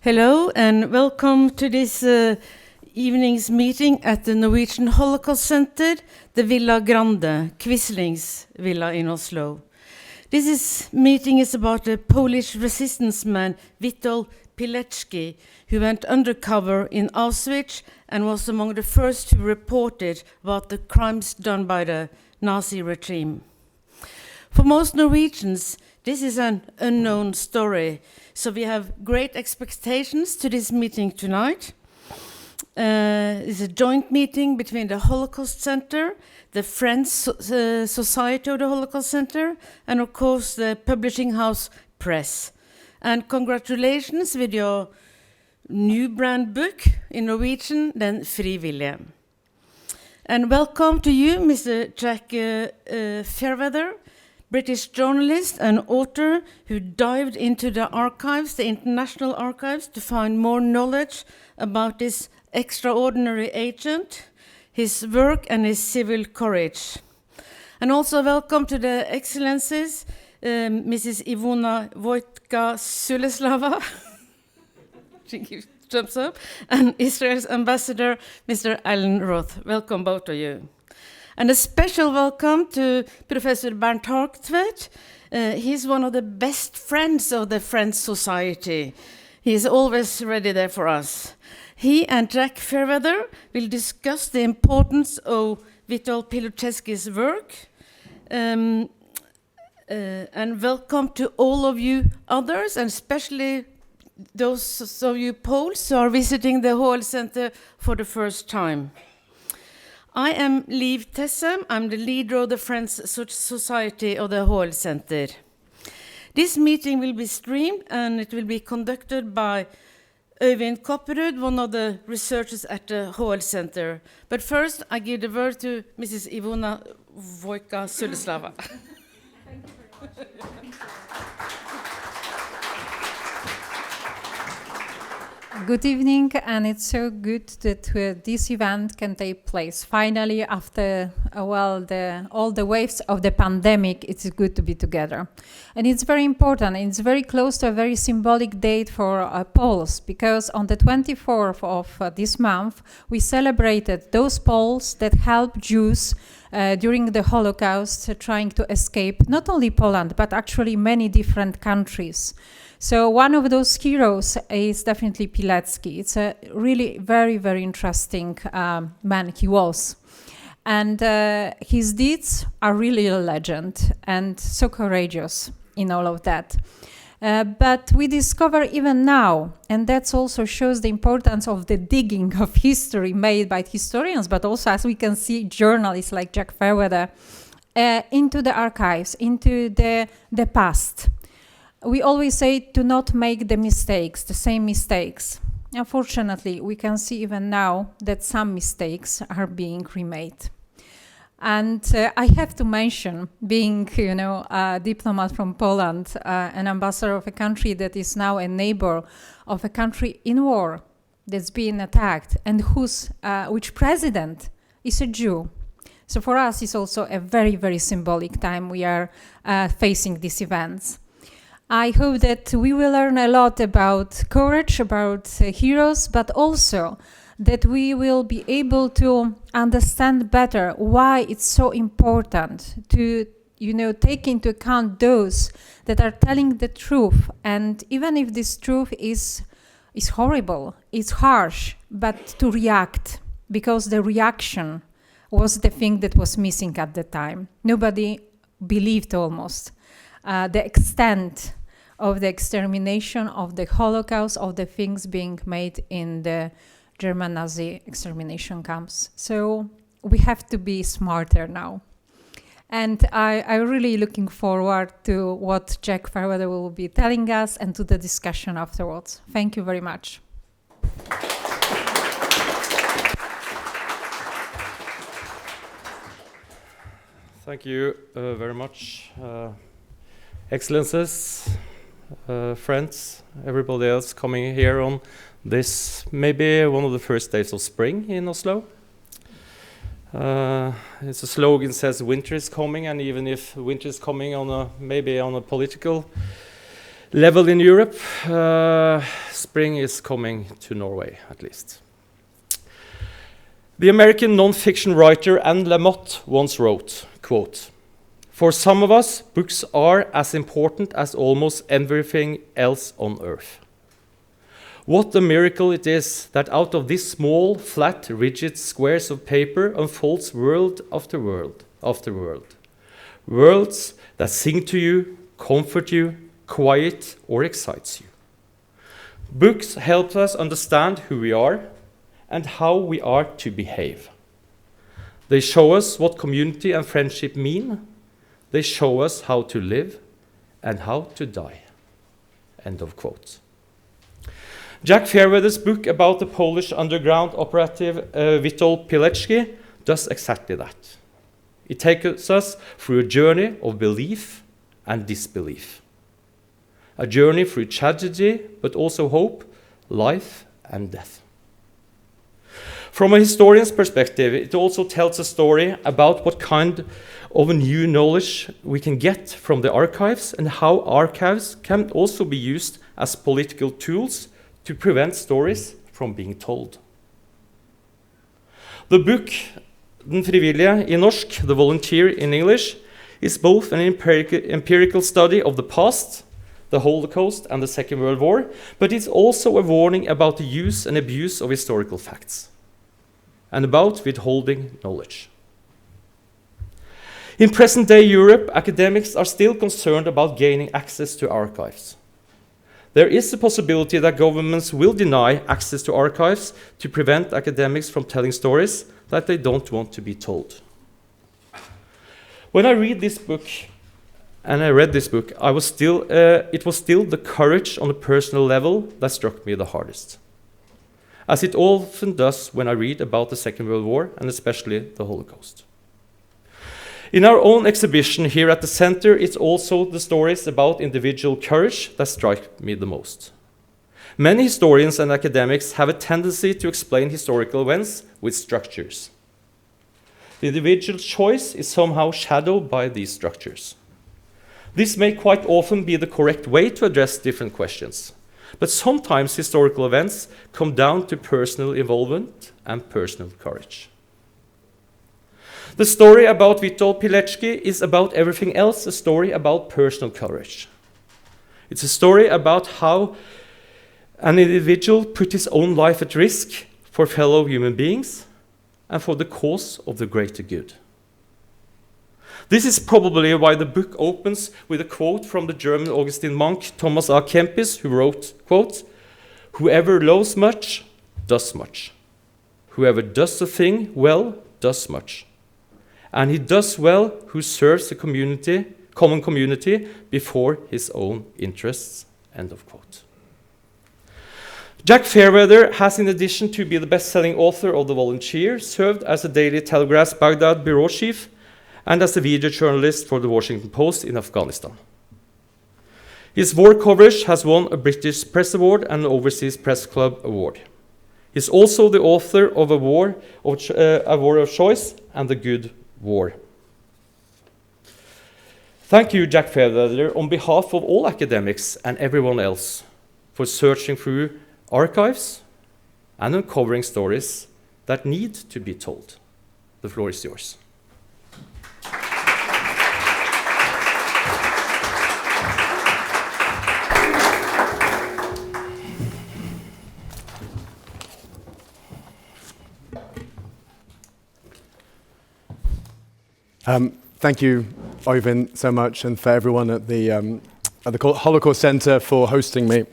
Hello and welcome to this evening's meeting at the Norwegian Holocaust Center, the Villa Grande, Quisling's villa in Oslo. This meeting is about the Polish resistance man Witold Pilecki, who went undercover in Auschwitz and was among the first who reported about the crimes done by the Nazi regime. For most Norwegians, this is an unknown story, so we have great expectations to this meeting tonight. It's a joint meeting between the Holocaust Center, the Friends Society of the Holocaust Center, and of course the publishing house Press. And congratulations with your new brand book in Norwegian, Den frivillige. And welcome to you, Mr. Jack Fairweather, British journalist and author who dived into the archives, the international archives, to find more knowledge about this extraordinary agent, his work and his civil courage. And also welcome to the Excellencies, Mrs. Ivona Wojtka-Suleslava, she gives thumbs up, and Israel's ambassador, Mr. Alan Roth. Welcome both of you. And a special welcome to Professor Bernt Hagtvet. He's one of the best friends of the Friends Society. He's always ready there for us. He and Jack Fairweather will discuss the importance of Witold Pilecki's work. And welcome to all of you others, and especially those of you Poles who are visiting the Hall Center for the first time. I am Liv Tessem. I'm the leader of the Friends Society of the Hall Center. This meeting will be streamed and it will be conducted by Øivind Kopperud, one of the researchers at the Hall Center. But first, I give the word to Mrs. Ivona Wojtka-Suleslava. Thank you very much. Good evening, and it's so good that this event can take place. Finally, after all the waves of the pandemic, it's good to be together. And it's very important, it's very close to a very symbolic date for Poles, because on the 24th of this month, we celebrated those Poles that helped Jews during the Holocaust trying to escape not only Poland, but actually many different countries. So one of those heroes is definitely Pilecki. It's a really very, very interesting man he was. And his deeds are really a legend and so courageous in all of that. But we discover even now, and that also shows the importance of the digging of history made by historians, but also, as we can see, journalists like Jack Fairweather, into the archives, into the past. We always say to not make the same mistakes. Unfortunately, we can see even now that some mistakes are being remade. And I have to mention, being, a diplomat from Poland, an ambassador of a country that is now a neighbor of a country in war that's being attacked, and which president is a Jew. So for us, it's also a very, very symbolic time we are facing these events. I hope that we will learn a lot about courage, about heroes, but also that we will be able to understand better why it's so important to, take into account those that are telling the truth. And even if this truth is horrible, it's harsh, but to react, because the reaction was the thing that was missing at the time. Nobody believed almost the extent of the extermination, of the Holocaust, of the things being made in the German Nazi extermination camps. So we have to be smarter now. And I'm really looking forward to what Jack Fairweather will be telling us and to the discussion afterwards. Thank you very much. Thank you very much, Excellencies, friends, everybody else coming here on this maybe one of the first days of spring in Oslo. It's a slogan says winter is coming, and even if winter is coming maybe on a political level in Europe, spring is coming to Norway, at least. The American non-fiction writer Anne Lamott once wrote, quote, "For some of us, books are as important as almost everything else on earth. What a miracle it is that out of these small, flat, rigid squares of paper unfolds world after world after world. Worlds that sing to you, comfort you, quiet or excites you. Books help us understand who we are and how we are to behave. They show us what community and friendship mean. They show us how to live and how to die." End of quote. Jack Fairweather's book about the Polish underground operative Witold Pilecki does exactly that. It takes us through a journey of belief and disbelief. A journey through tragedy, but also hope, life and death. From a historian's perspective, it also tells a story about what kind of new knowledge we can get from the archives and how archives can also be used as political tools to prevent stories from being told. The book, Den frivillige in norsk, The Volunteer in English, is both an empirical study of the past, the Holocaust and the Second World War, but it's also a warning about the use and abuse of historical facts, and about withholding knowledge. In present-day Europe, academics are still concerned about gaining access to archives. There is a possibility that governments will deny access to archives to prevent academics from telling stories that they don't want to be told. When I read this book, and I read this book, it was still the courage on a personal level that struck me the hardest, as it often does when I read about the Second World War and especially the Holocaust. In our own exhibition here at the center, it's also the stories about individual courage that strike me the most. Many historians and academics have a tendency to explain historical events with structures. The individual choice is somehow shadowed by these structures. This may quite often be the correct way to address different questions, but sometimes historical events come down to personal involvement and personal courage. The story about Witold Pilecki is about everything else, a story about personal courage. It's a story about how an individual put his own life at risk for fellow human beings and for the cause of the greater good. This is probably why the book opens with a quote from the German Augustine monk Thomas A. Kempis, who wrote, quote, "Whoever loves much, does much. Whoever does a thing well, does much. And he does well who serves the common community before his own interests." End of quote. Jack Fairweather has, in addition to be the best-selling author of The Volunteer, served as a Daily Telegraph's Baghdad bureau chief and as a video journalist for the Washington Post in Afghanistan. His war coverage has won a British Press Award and an Overseas Press Club Award. He's also the author of A War of Choice and The Good War. Thank you, Jack Fairweather, on behalf of all academics and everyone else, for searching through archives and uncovering stories that need to be told. The floor is yours. Thank you, Øivind, so much, and for everyone at the Holocaust Center for hosting me.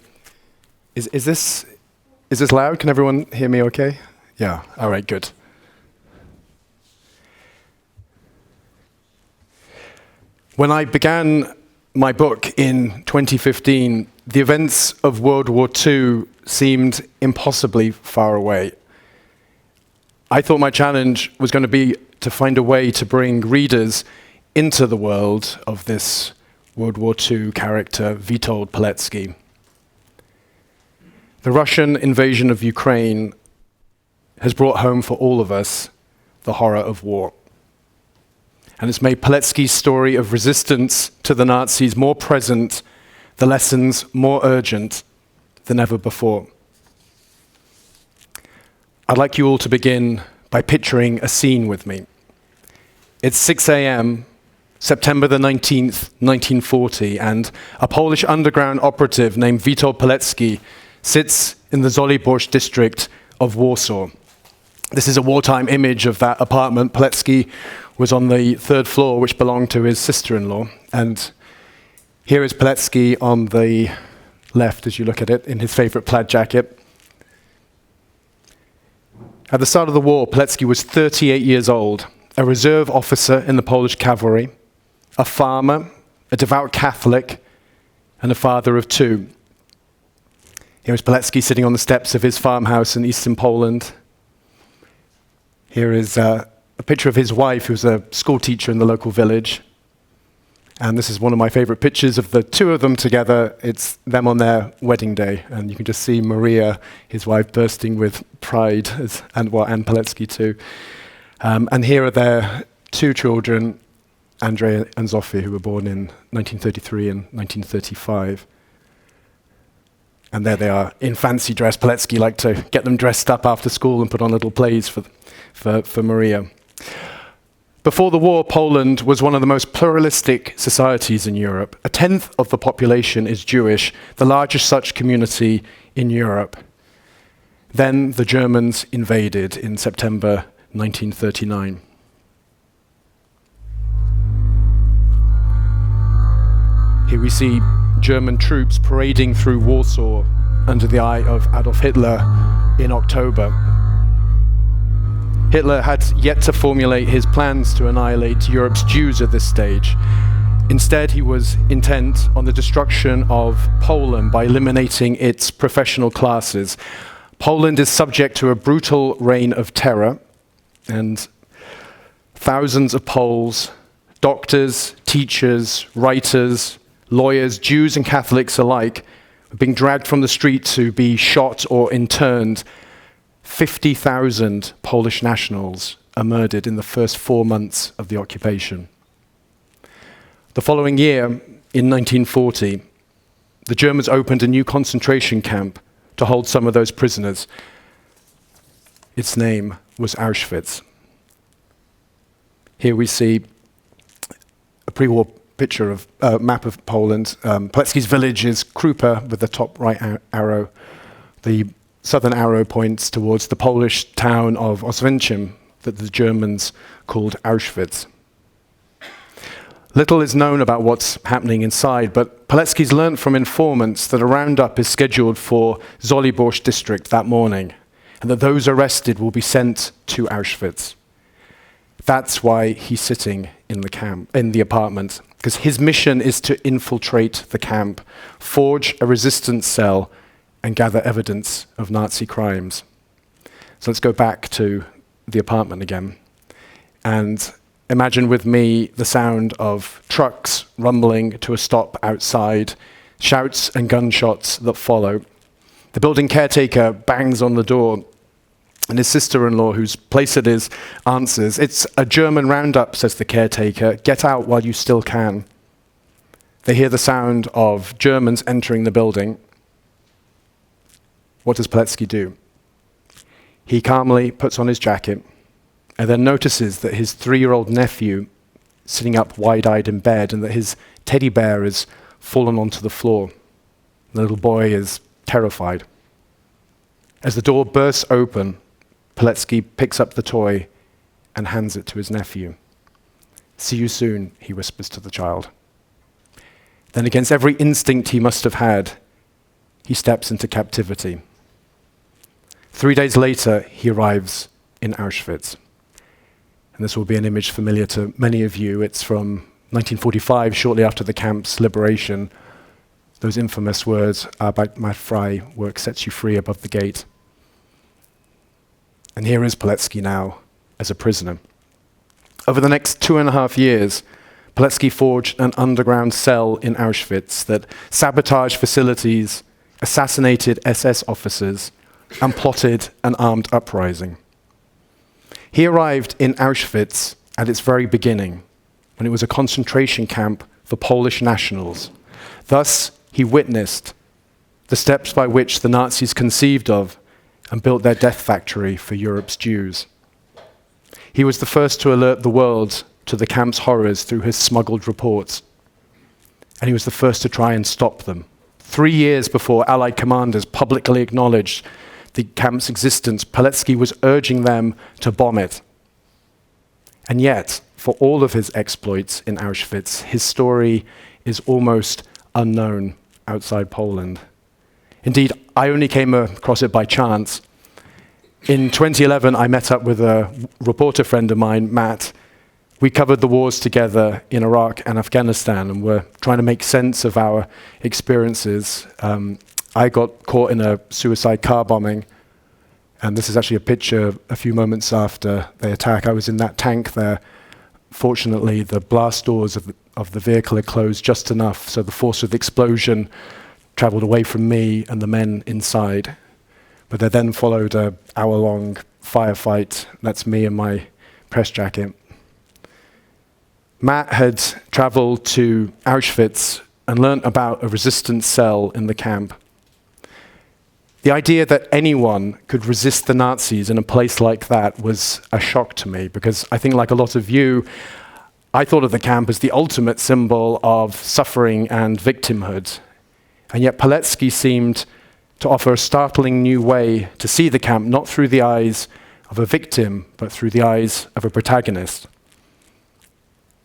Is this loud? Can everyone hear me okay? Yeah, all right, good. When I began my book in 2015, the events of World War II seemed impossibly far away. I thought my challenge was going to be to find a way to bring readers into the world of this World War II character, Witold Pilecki. The Russian invasion of Ukraine has brought home for all of us the horror of war. And it's made Pilecki's story of resistance to the Nazis more present the lessons more urgent than ever before. I'd like you all to begin by picturing a scene with me. It's 6 a.m., September the 19th, 1940, and a Polish underground operative named Witold Pilecki sits in the Żoliborz district of Warsaw. This is a wartime image of that apartment. Pilecki was on the third floor, which belonged to his sister-in-law. And here is Pilecki on the left, as you look at it, in his favorite plaid jacket. At the start of the war, Pilecki was 38 years old, a reserve officer in the Polish cavalry, a farmer, a devout Catholic, and a father of two. Here is Pilecki sitting on the steps of his farmhouse in eastern Poland. Here is a picture of his wife, who's a school teacher in the local village. And this is one of my favorite pictures of the two of them together. It's them on their wedding day. And you can just see Maria, his wife, bursting with pride, and Pilecki too. And here are their two children, Andrea and Zofia, who were born in 1933 and 1935. And there they are, in fancy dress. Pilecki liked to get them dressed up after school and put on little plays for Maria. Before the war, Poland was one of the most pluralistic societies in Europe. A tenth of the population is Jewish, the largest such community in Europe. Then the Germans invaded in September 1939. Here we see German troops parading through Warsaw under the eye of Adolf Hitler in October. Hitler had yet to formulate his plans to annihilate Europe's Jews at this stage. Instead, he was intent on the destruction of Poland by eliminating its professional classes. Poland is subject to a brutal reign of terror, and thousands of Poles, doctors, teachers, writers, lawyers, Jews and Catholics alike, are being dragged from the street to be shot or interned. 50,000 Polish nationals are murdered in the first 4 months of the occupation. The following year, in 1940, the Germans opened a new concentration camp to hold some of those prisoners. Its name was Auschwitz. Here we see a pre-war picture of a map of Poland. Pilecki's village is Krupa with the top right arrow. The southern arrow points towards the Polish town of Oswiecim that the Germans called Auschwitz. Little is known about what's happening inside, but Pilecki's learnt from informants that a roundup is scheduled for Żoliborz district that morning, and that those arrested will be sent to Auschwitz. That's why he's sitting in the apartment, because his mission is to infiltrate the camp, forge a resistance cell, and gather evidence of Nazi crimes. So let's go back to the apartment again. And imagine with me the sound of trucks rumbling to a stop outside, shouts and gunshots that follow. The building caretaker bangs on the door, and his sister-in-law, whose place it is, answers. "It's a German roundup," says the caretaker. "Get out while you still can." They hear the sound of Germans entering the building. What does Pilecki do? He calmly puts on his jacket and then notices that his 3-year-old nephew is sitting up wide-eyed in bed, and that his teddy bear has fallen onto the floor. The little boy is terrified. As the door bursts open, Pilecki picks up the toy and hands it to his nephew. "See you soon," he whispers to the child. Then, against every instinct he must have had, he steps into captivity. 3 days later, he arrives in Auschwitz. And this will be an image familiar to many of you. It's from 1945, shortly after the camp's liberation. Those infamous words, "Arbeit macht frei," work sets you free, above the gate. And here is Pilecki now as a prisoner. Over the next 2.5 years, Pilecki forged an underground cell in Auschwitz that sabotaged facilities, assassinated SS officers, and plotted an armed uprising. He arrived in Auschwitz at its very beginning, when it was a concentration camp for Polish nationals. Thus, He witnessed the steps by which the Nazis conceived of and built their death factory for Europe's Jews. He was the first to alert the world to the camp's horrors through his smuggled reports. And he was the first to try and stop them. 3 years before Allied commanders publicly acknowledged the camp's existence, Pilecki was urging them to bomb it. And yet, for all of his exploits in Auschwitz, his story is almost unknown outside Poland. Indeed, I only came across it by chance. In 2011, I met up with a reporter friend of mine, Matt. We covered the wars together in Iraq and Afghanistan, and we're trying to make sense of our experiences. I got caught in a suicide car bombing, and this is actually a picture a few moments after the attack. I was in that tank there. Fortunately, the blast doors of the vehicle had closed just enough, so the force of the explosion traveled away from me and the men inside. But there then followed an hour-long firefight. That's me in my press jacket. Matt had traveled to Auschwitz and learnt about a resistance cell in the camp. The idea that anyone could resist the Nazis in a place like that was a shock to me, because I think, like a lot of you, I thought of the camp as the ultimate symbol of suffering and victimhood. And yet Pilecki seemed to offer a startling new way to see the camp, not through the eyes of a victim, but through the eyes of a protagonist.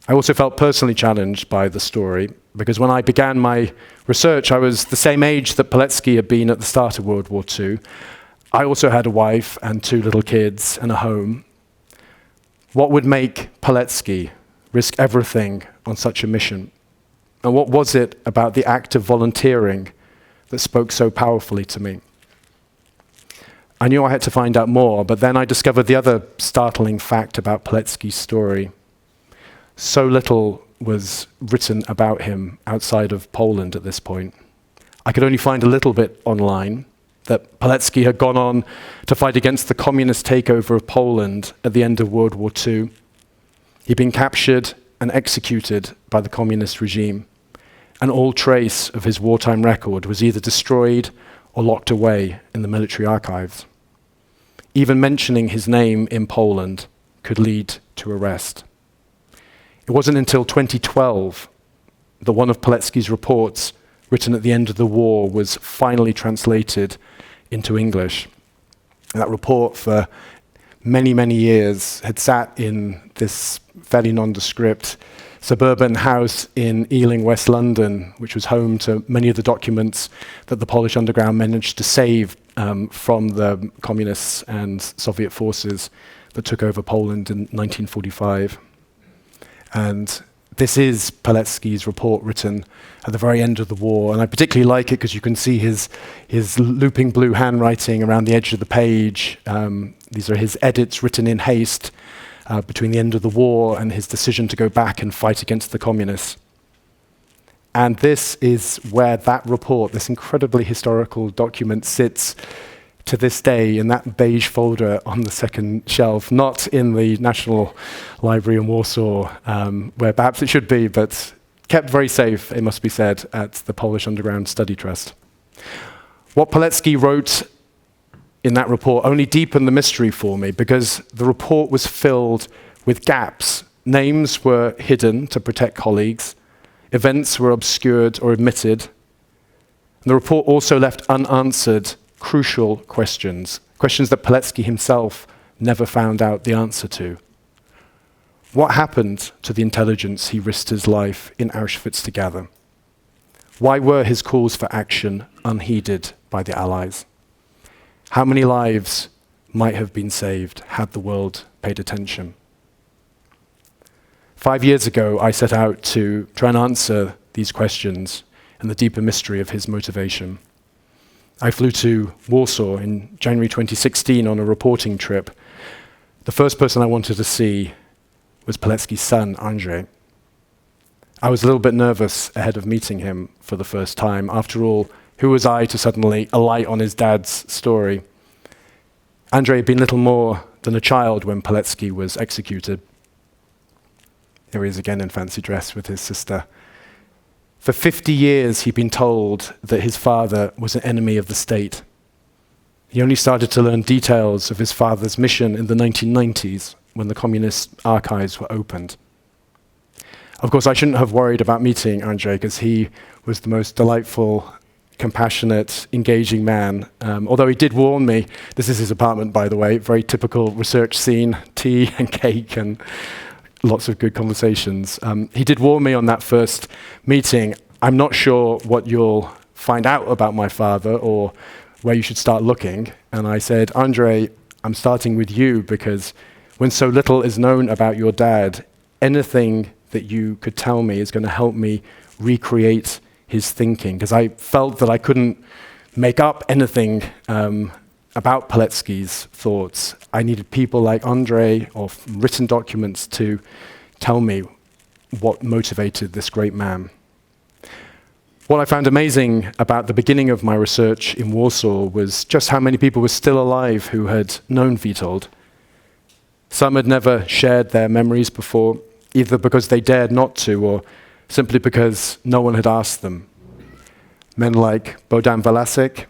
I also felt personally challenged by the story, because when I began my research, I was the same age that Pilecki had been at the start of World War II. I also had a wife and 2 little kids and a home. What would make Pilecki risk everything on such a mission? And what was it about the act of volunteering that spoke so powerfully to me? I knew I had to find out more, but then I discovered the other startling fact about Pilecki's story. So little was written about him outside of Poland at this point. I could only find a little bit online, that Pilecki had gone on to fight against the communist takeover of Poland at the end of World War II. He'd been captured and executed by the communist regime, and all trace of his wartime record was either destroyed or locked away in the military archives. Even mentioning his name in Poland could lead to arrest. It wasn't until 2012 that one of Pilecki's reports, written at the end of the war, was finally translated into English. And that report, for many, many years, had sat in this fairly nondescript suburban house in Ealing, West London, which was home to many of the documents that the Polish underground managed to save from the communists and Soviet forces that took over Poland in 1945. And this is Pilecki's report written at the very end of the war. And I particularly like it because you can see his looping blue handwriting around the edge of the page. These are his edits written in haste between the end of the war and his decision to go back and fight against the communists. And this is where that report, this incredibly historical document, sits to this day in that beige folder on the second shelf, not in the National Library in Warsaw, where perhaps it should be, but kept very safe, it must be said, at the Polish Underground Study Trust. What Pilecki wrote in that report only deepened the mystery for me, because the report was filled with gaps. Names were hidden to protect colleagues, events were obscured or omitted, and the report also left unanswered crucial questions that Pilecki himself never found out the answer to. What happened to the intelligence he risked his life in Auschwitz to gather? Why were his calls for action unheeded by the Allies? How many lives might have been saved had the world paid attention? 5 years ago, I set out to try and answer these questions and the deeper mystery of his motivation. I flew to Warsaw in January 2016 on a reporting trip. The first person I wanted to see was Pilecki's son, Andrzej. I was a little bit nervous ahead of meeting him for the first time. After all, who was I to suddenly alight on his dad's story? Andrzej had been little more than a child when Pilecki was executed. Here he is again in fancy dress with his sister. For 50 years, he'd been told that his father was an enemy of the state. He only started to learn details of his father's mission in the 1990s when the communist archives were opened. Of course, I shouldn't have worried about meeting Andrei because he was the most delightful, compassionate, engaging man. Although he did warn me, this is his apartment, by the way, very typical research scene, tea and cake and lots of good conversations. He did warn me on that first meeting, I'm not sure what you'll find out about my father or where you should start looking. And I said, Andrei, I'm starting with you because when so little is known about your dad, anything that you could tell me is going to help me recreate his thinking, because I felt that I couldn't make up anything about Pilecki's thoughts. I needed people like Andrei or written documents to tell me what motivated this great man. What I found amazing about the beginning of my research in Warsaw was just how many people were still alive who had known Witold. Some had never shared their memories before, either because they dared not to or simply because no one had asked them. Men like Bohdan Velasek,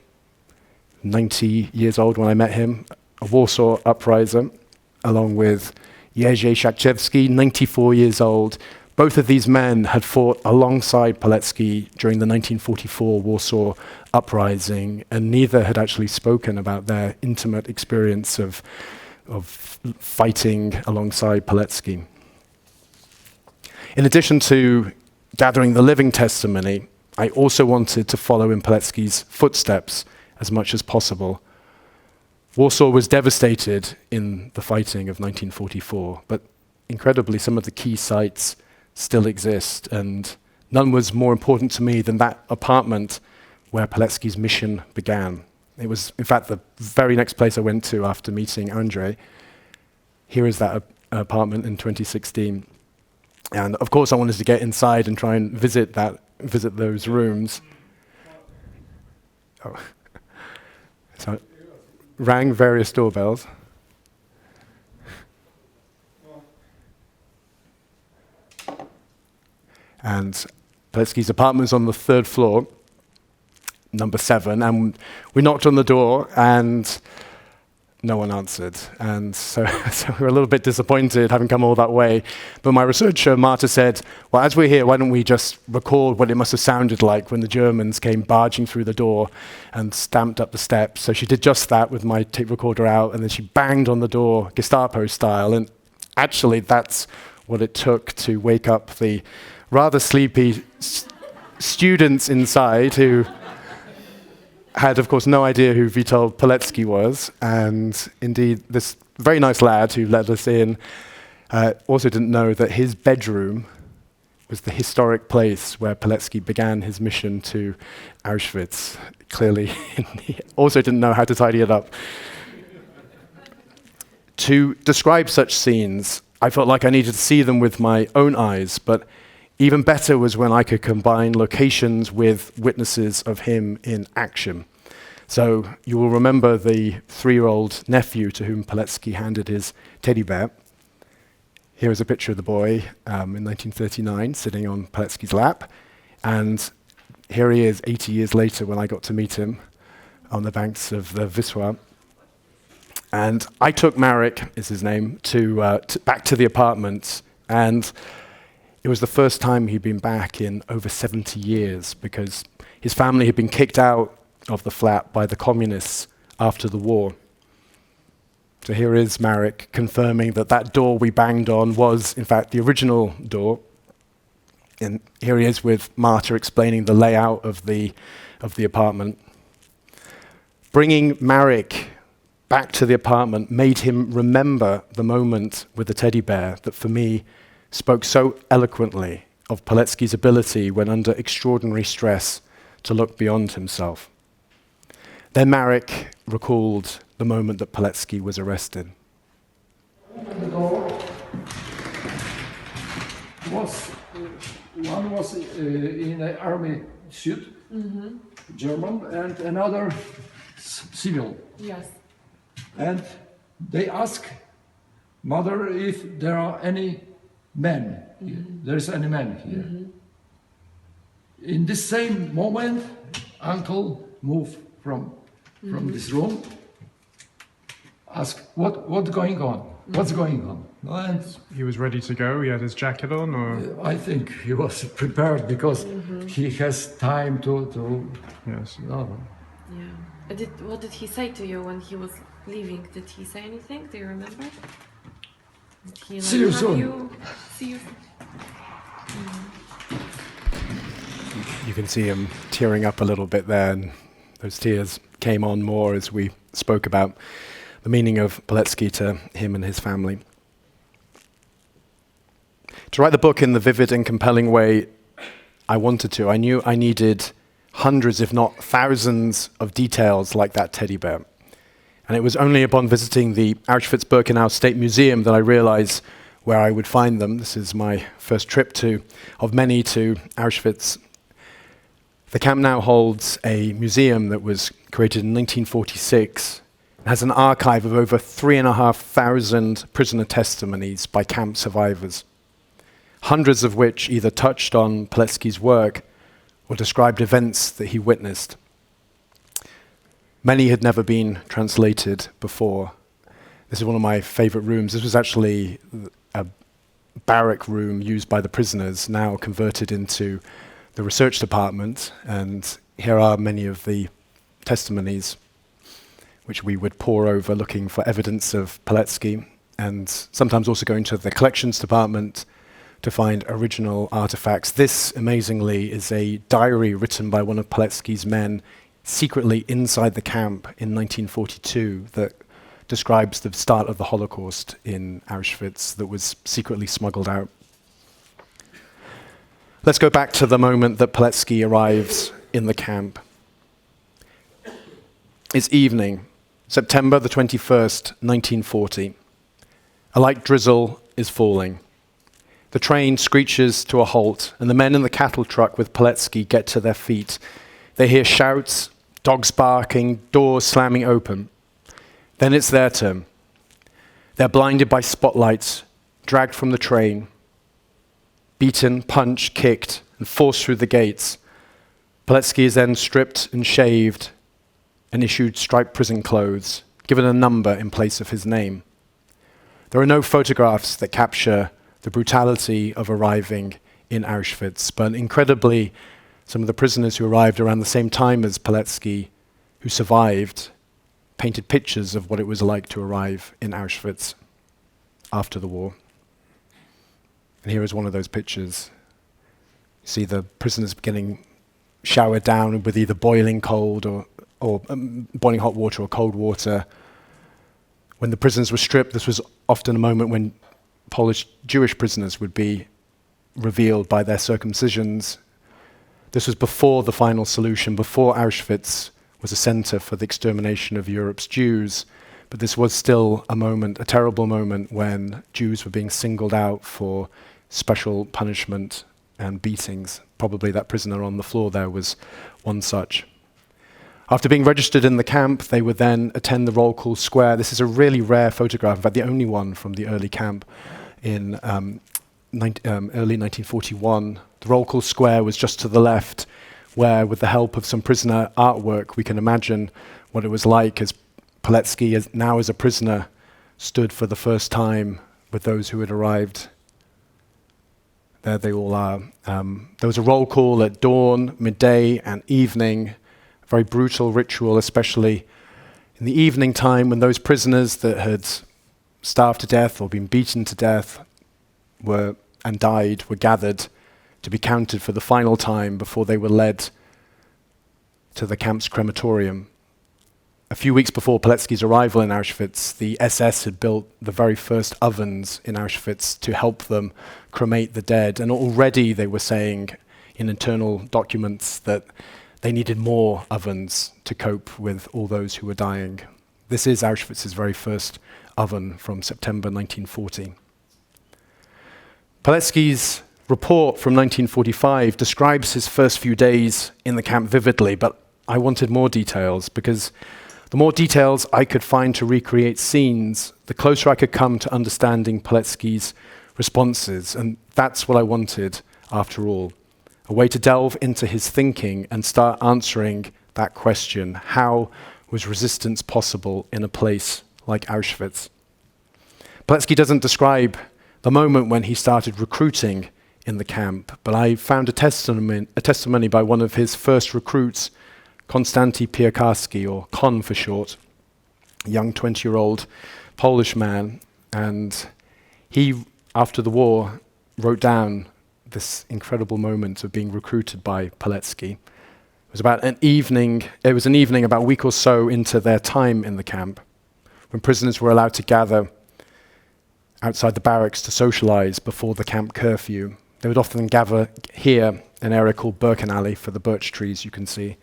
90 years old when I met him, a Warsaw upriser, along with Jerzy Szakczewski, 94 years old. Both of these men had fought alongside Pilecki during the 1944 Warsaw uprising, and neither had actually spoken about their intimate experience of fighting alongside Pilecki. In addition to gathering the living testimony, I also wanted to follow in Pilecki's footsteps as much as possible. Warsaw was devastated in the fighting of 1944, but incredibly some of the key sites still exist, and none was more important to me than that apartment where Pilecki's mission began. It was, in fact, the very next place I went to after meeting Andrei. Here is that apartment in 2016. And of course I wanted to get inside and try and visit those rooms. Oh. So I rang various doorbells. And Pilecki's apartment was on the 3rd floor, number 7, and we knocked on the door and no one answered. And so we were a little bit disappointed having come all that way. But my researcher, Marta, said, well, as we're here, why don't we just record what it must have sounded like when the Germans came barging through the door and stamped up the steps. So she did just that with my tape recorder out, and then she banged on the door, Gestapo style. And actually, that's what it took to wake up the rather sleepy students inside who had, of course, no idea who Witold Pilecki was. And indeed, this very nice lad who let us in also didn't know that his bedroom was the historic place where Pilecki began his mission to Auschwitz. Clearly, he also didn't know how to tidy it up. To describe such scenes, I felt like I needed to see them with my own eyes, but even better was when I could combine locations with witnesses of him in action. So you will remember the 3-year-old nephew to whom Pilecki handed his teddy bear. Here is a picture of the boy in 1939 sitting on Pilecki's lap. And here he is 80 years later when I got to meet him on the banks of the Wisła. And I took Marek, is his name, back to the apartment, and it was the first time he'd been back in over 70 years because his family had been kicked out of the flat by the communists after the war. So here is Marek confirming that that door we banged on was, in fact, the original door. And here he is with Marta explaining the layout of the apartment. Bringing Marek back to the apartment made him remember the moment with the teddy bear that, for me, spoke so eloquently of Pilecki's ability when under extraordinary stress to look beyond himself. Then Marek recalled the moment that Pilecki was arrested. One was in an army suit, German, and another civil. Yes. And they ask mother if there are any men. There is any man here. In this same moment, uncle moved from this room, asked, what's going on? What's going on? And He was ready to go, he had his jacket on, or? I think he was prepared because he has time to Yes. no. Yeah. What did he say to you when he was leaving? Did he say anything? Do you remember? Did he, like, See you hug soon. See you. You can see him tearing up a little bit there, and those tears came on more as we spoke about the meaning of Pilecki to him and his family. To write the book in the vivid and compelling way I wanted to, I knew I needed hundreds, if not thousands, of details like that teddy bear. And it was only upon visiting the Auschwitz-Birkenau State Museum that I realized where I would find them. This is my first trip of many to Auschwitz. The camp now holds a museum that was created in 1946. It has an archive of over 3,500 prisoner testimonies by camp survivors, hundreds of which either touched on Pilecki's work or described events that he witnessed. Many had never been translated before. This is one of my favorite rooms. This was actually a barrack room used by the prisoners, now converted into the research department, and here are many of the testimonies which we would pore over looking for evidence of Pilecki, and sometimes also going to the collections department to find original artifacts. This, amazingly, is a diary written by one of Pilecki's men secretly inside the camp in 1942 that describes the start of the Holocaust in Auschwitz that was secretly smuggled out. Let's go back to the moment that Pilecki arrives in the camp. It's evening, September the 21st, 1940. A light drizzle is falling. The train screeches to a halt, and the men in the cattle truck with Pilecki get to their feet. They hear shouts, dogs barking, doors slamming open. Then it's their turn. They're blinded by spotlights, dragged from the train, beaten, punched, kicked, and forced through the gates. Pilecki is then stripped and shaved and issued striped prison clothes, given a number in place of his name. There are no photographs that capture the brutality of arriving in Auschwitz, but incredibly, some of the prisoners who arrived around the same time as Pilecki, who survived, painted pictures of what it was like to arrive in Auschwitz after the war. And here is one of those pictures. You see the prisoners getting showered down with either boiling cold or boiling hot water or cold water. When the prisoners were stripped, this was often a moment when Polish Jewish prisoners would be revealed by their circumcisions. This was before the final solution, before Auschwitz was a center for the extermination of Europe's Jews. But this was still a moment, a terrible moment, when Jews were being singled out for special punishment and beatings. Probably that prisoner on the floor there was one such. After being registered in the camp, they would then attend the roll call square. This is a really rare photograph, in fact, the only one from the early camp in early 1941. The roll call square was just to the left, where, with the help of some prisoner artwork, we can imagine what it was like as Pilecki, now as a prisoner, stood for the first time with those who had arrived. There they all are. There was a roll call at dawn, midday, and evening. A very brutal ritual, especially in the evening time when those prisoners that had starved to death or been beaten to death and died were gathered to be counted for the final time before they were led to the camp's crematorium. A few weeks before Pilecki's arrival in Auschwitz, the SS had built the very first ovens in Auschwitz to help them cremate the dead, and already they were saying in internal documents that they needed more ovens to cope with all those who were dying. This is Auschwitz's very first oven from September 1940. Pilecki's report from 1945 describes his first few days in the camp vividly, but I wanted more details because the more details I could find to recreate scenes, the closer I could come to understanding Pilecki's responses, and that's what I wanted after all. a way to delve into his thinking and start answering that question: how was resistance possible in a place like Auschwitz? Pilecki doesn't describe the moment when he started recruiting in the camp, but I found a testimony by one of his first recruits, Konstanty Piekarski, or Kon for short, a young 20-year-old Polish man, and he, after the war, wrote down this incredible moment of being recruited by Pilecki. It was an evening about a week or so into their time in the camp, when prisoners were allowed to gather outside the barracks to socialize before the camp curfew. They would often gather here, an area called Birkenalley, for the birch trees you can see.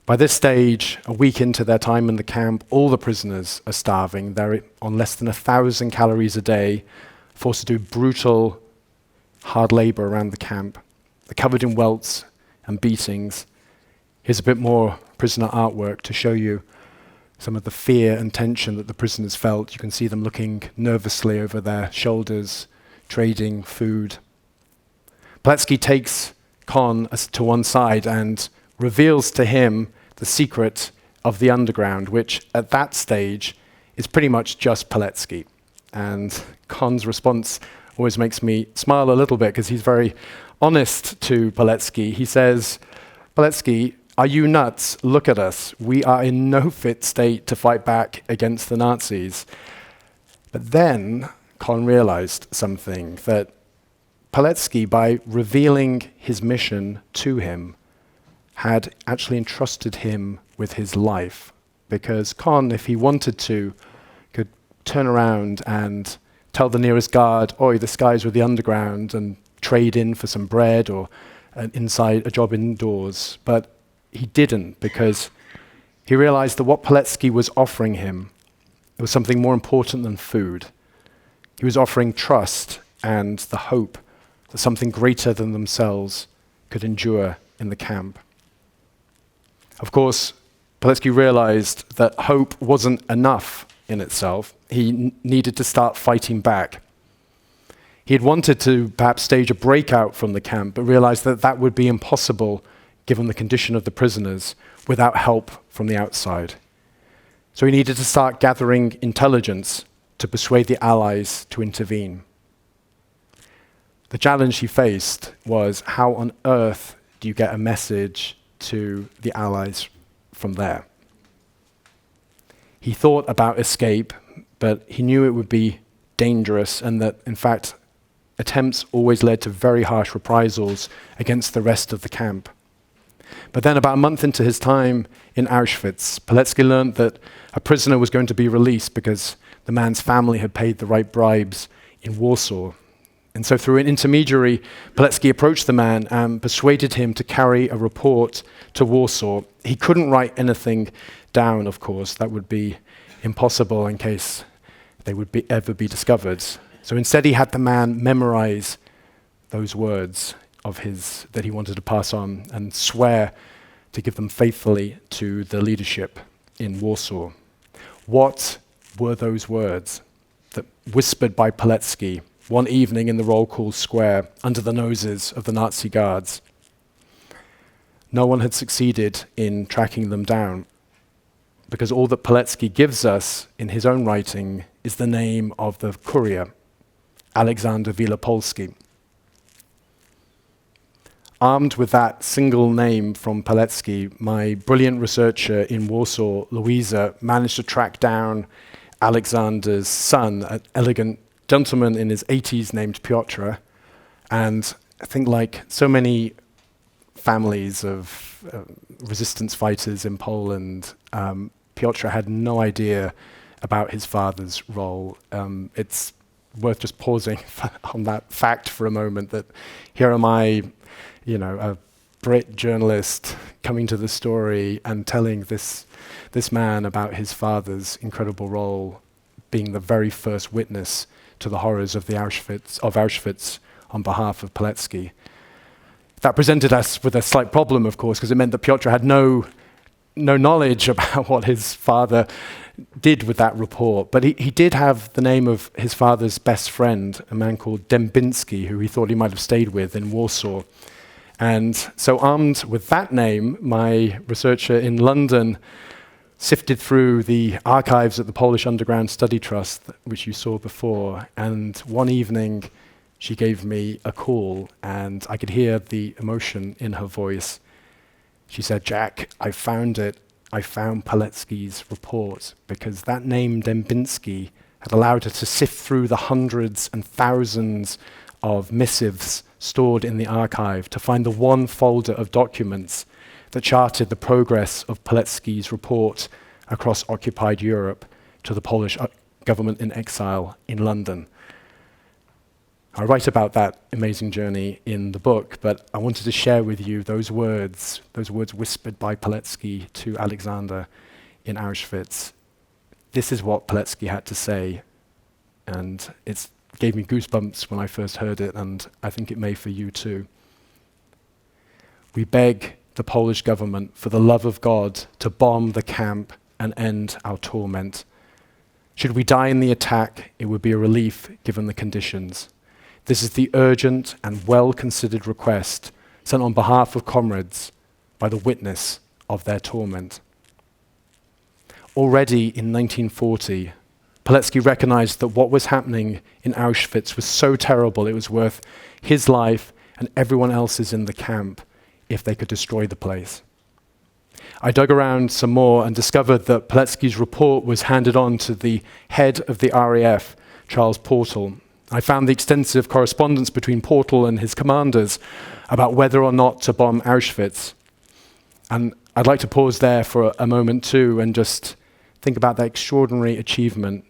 By this stage, a week into their time in the camp, all the prisoners are starving. They're on less than 1,000 calories a day, forced to do brutal, hard labor around the camp. They're covered in welts and beatings. Here's a bit more prisoner artwork to show you some of the fear and tension that the prisoners felt. You can see them looking nervously over their shoulders, trading food. Pilecki takes Kon to one side and reveals to him the secret of the underground, which at that stage is pretty much just Pilecki. And Kon's response always makes me smile a little bit, because he's very honest to Pilecki. He says, "Pilecki, are you nuts? Look at us. We are in no fit state to fight back against the Nazis." But then Kon realized something, that Pilecki, by revealing his mission to him, had actually entrusted him with his life. Because Kon, if he wanted to, could turn around and tell the nearest guard, "Oi, this guy's with the underground," and trade in for some bread or a job indoors. But he didn't, because he realized that what Pilecki was offering him was something more important than food. He was offering trust and the hope that something greater than themselves could endure in the camp. Of course, Pilecki realized that hope wasn't enough in itself. He needed to start fighting back. He had wanted to perhaps stage a breakout from the camp, but realized that that would be impossible given the condition of the prisoners, without help from the outside. So he needed to start gathering intelligence to persuade the Allies to intervene. The challenge he faced was, how on earth do you get a message to the Allies from there? He thought about escape, but he knew it would be dangerous, and that, in fact, attempts always led to very harsh reprisals against the rest of the camp. But then, about a month into his time in Auschwitz, Pilecki learned that a prisoner was going to be released because the man's family had paid the right bribes in Warsaw. And so through an intermediary, Pilecki approached the man and persuaded him to carry a report to Warsaw. He couldn't write anything down, of course. That would be impossible in case they would ever be discovered. So instead he had the man memorize those words of his that he wanted to pass on, and swear to give them faithfully to the leadership in Warsaw. What were those words that whispered by Pilecki one evening in the roll call square under the noses of the Nazi guards? No one had succeeded in tracking them down, because all that Pilecki gives us in his own writing is the name of the courier, Alexander Wielopolski. Armed with that single name from Pilecki, my brilliant researcher in Warsaw, Louisa, managed to track down Alexander's son, an elegant gentleman in his 80s named Piotr. And I think, like so many families of resistance fighters in Poland, Piotr had no idea about his father's role. It's worth just pausing on that fact for a moment, that here am I, a Brit journalist coming to the story and telling this man about his father's incredible role, being the very first witness to the horrors of Auschwitz on behalf of Pilecki. That presented us with a slight problem, of course, because it meant that Piotr had no knowledge about what his father did with that report. But he did have the name of his father's best friend, a man called Dębinski, who he thought he might have stayed with in Warsaw. And so armed with that name, my researcher in London sifted through the archives at the Polish Underground Study Trust, which you saw before, and one evening she gave me a call, and I could hear the emotion in her voice. She said, "Jack, I found it. I found Pilecki's report," because that name, Dębinski, had allowed her to sift through the hundreds and thousands of missives stored in the archive to find the one folder of documents that charted the progress of Pilecki's report across occupied Europe to the Polish government in exile in London. I write about that amazing journey in the book, but I wanted to share with you those words whispered by Pilecki to Alexander in Auschwitz. This is what Pilecki had to say, and it gave me goosebumps when I first heard it, and I think it may for you too. "We beg the Polish government, for the love of God, to bomb the camp and end our torment. Should we die in the attack, it would be a relief given the conditions. This is the urgent and well-considered request sent on behalf of comrades by the witness of their torment." Already in 1940, Pilecki recognized that what was happening in Auschwitz was so terrible it was worth his life and everyone else's in the camp if they could destroy the place. I dug around some more and discovered that Pilecki's report was handed on to the head of the RAF, Charles Portal. I found the extensive correspondence between Portal and his commanders about whether or not to bomb Auschwitz. And I'd like to pause there for a moment too and just think about that extraordinary achievement.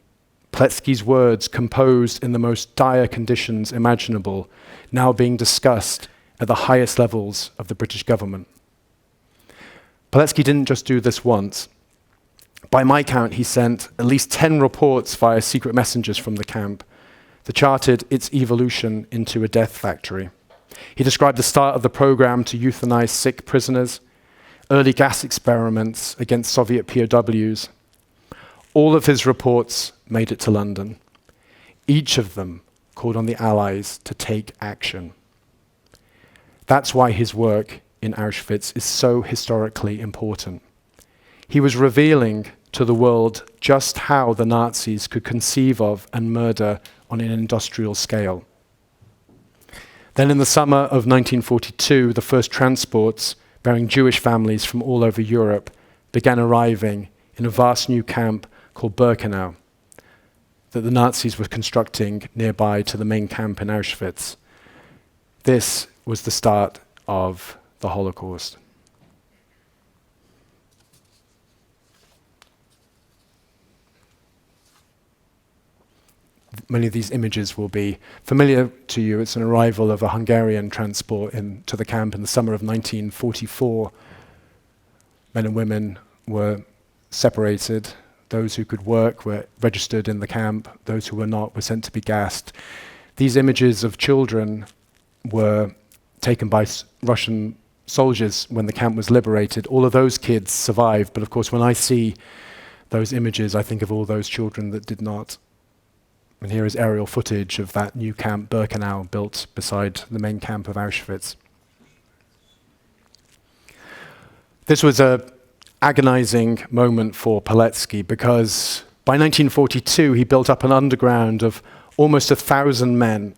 Pilecki's words, composed in the most dire conditions imaginable, now being discussed at the highest levels of the British government. Pilecki didn't just do this once. By my count, he sent at least 10 reports via secret messengers from the camp that charted its evolution into a death factory. He described the start of the program to euthanize sick prisoners, early gas experiments against Soviet POWs. All of his reports made it to London. Each of them called on the Allies to take action. That's why his work in Auschwitz is so historically important. He was revealing to the world just how the Nazis could conceive of and murder on an industrial scale. Then in the summer of 1942, the first transports bearing Jewish families from all over Europe began arriving in a vast new camp called Birkenau that the Nazis were constructing nearby to the main camp in Auschwitz. This was the start of the Holocaust. Many of these images will be familiar to you. It's an arrival of a Hungarian transport to the camp in the summer of 1944. Men and women were separated. Those who could work were registered in the camp. Those who were not were sent to be gassed. These images of children were taken by Russian soldiers when the camp was liberated. All of those kids survived, but of course when I see those images, I think of all those children that did not. And here is aerial footage of that new camp, Birkenau, built beside the main camp of Auschwitz. This was an agonizing moment for Pilecki because by 1942 he built up an underground of almost 1,000 men.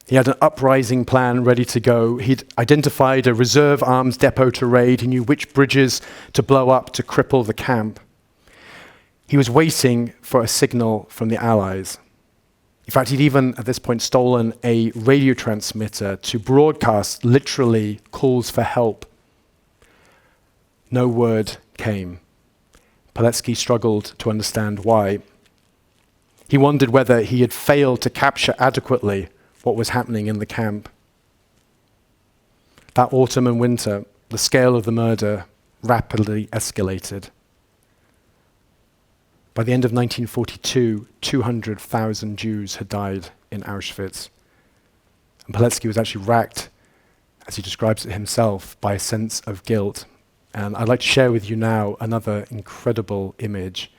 He had an uprising plan ready to go. He'd identified a reserve arms depot to raid. He knew which bridges to blow up to cripple the camp. He was waiting for a signal from the Allies. In fact, he'd even, at this point, stolen a radio transmitter to broadcast literally calls for help. No word came. Pilecki struggled to understand why. He wondered whether he had failed to capture adequately what was happening in the camp. That autumn and winter, the scale of the murder rapidly escalated. By the end of 1942, 200,000 Jews had died in Auschwitz. And Pilecki was actually racked, as he describes it himself, by a sense of guilt. And I'd like to share with you now another incredible image.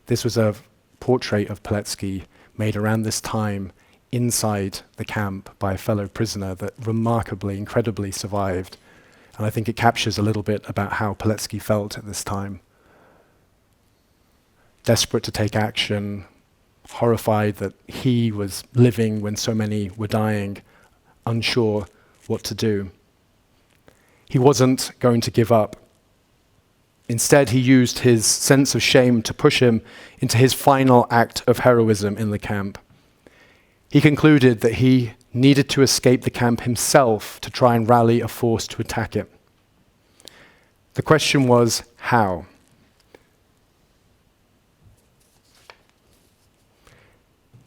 This was a portrait of Pilecki made around this time inside the camp by a fellow prisoner that remarkably, incredibly survived. And I think it captures a little bit about how Pilecki felt at this time. Desperate to take action, horrified that he was living when so many were dying, unsure what to do. He wasn't going to give up. Instead, he used his sense of shame to push him into his final act of heroism in the camp. He concluded that he needed to escape the camp himself to try and rally a force to attack it. The question was, how?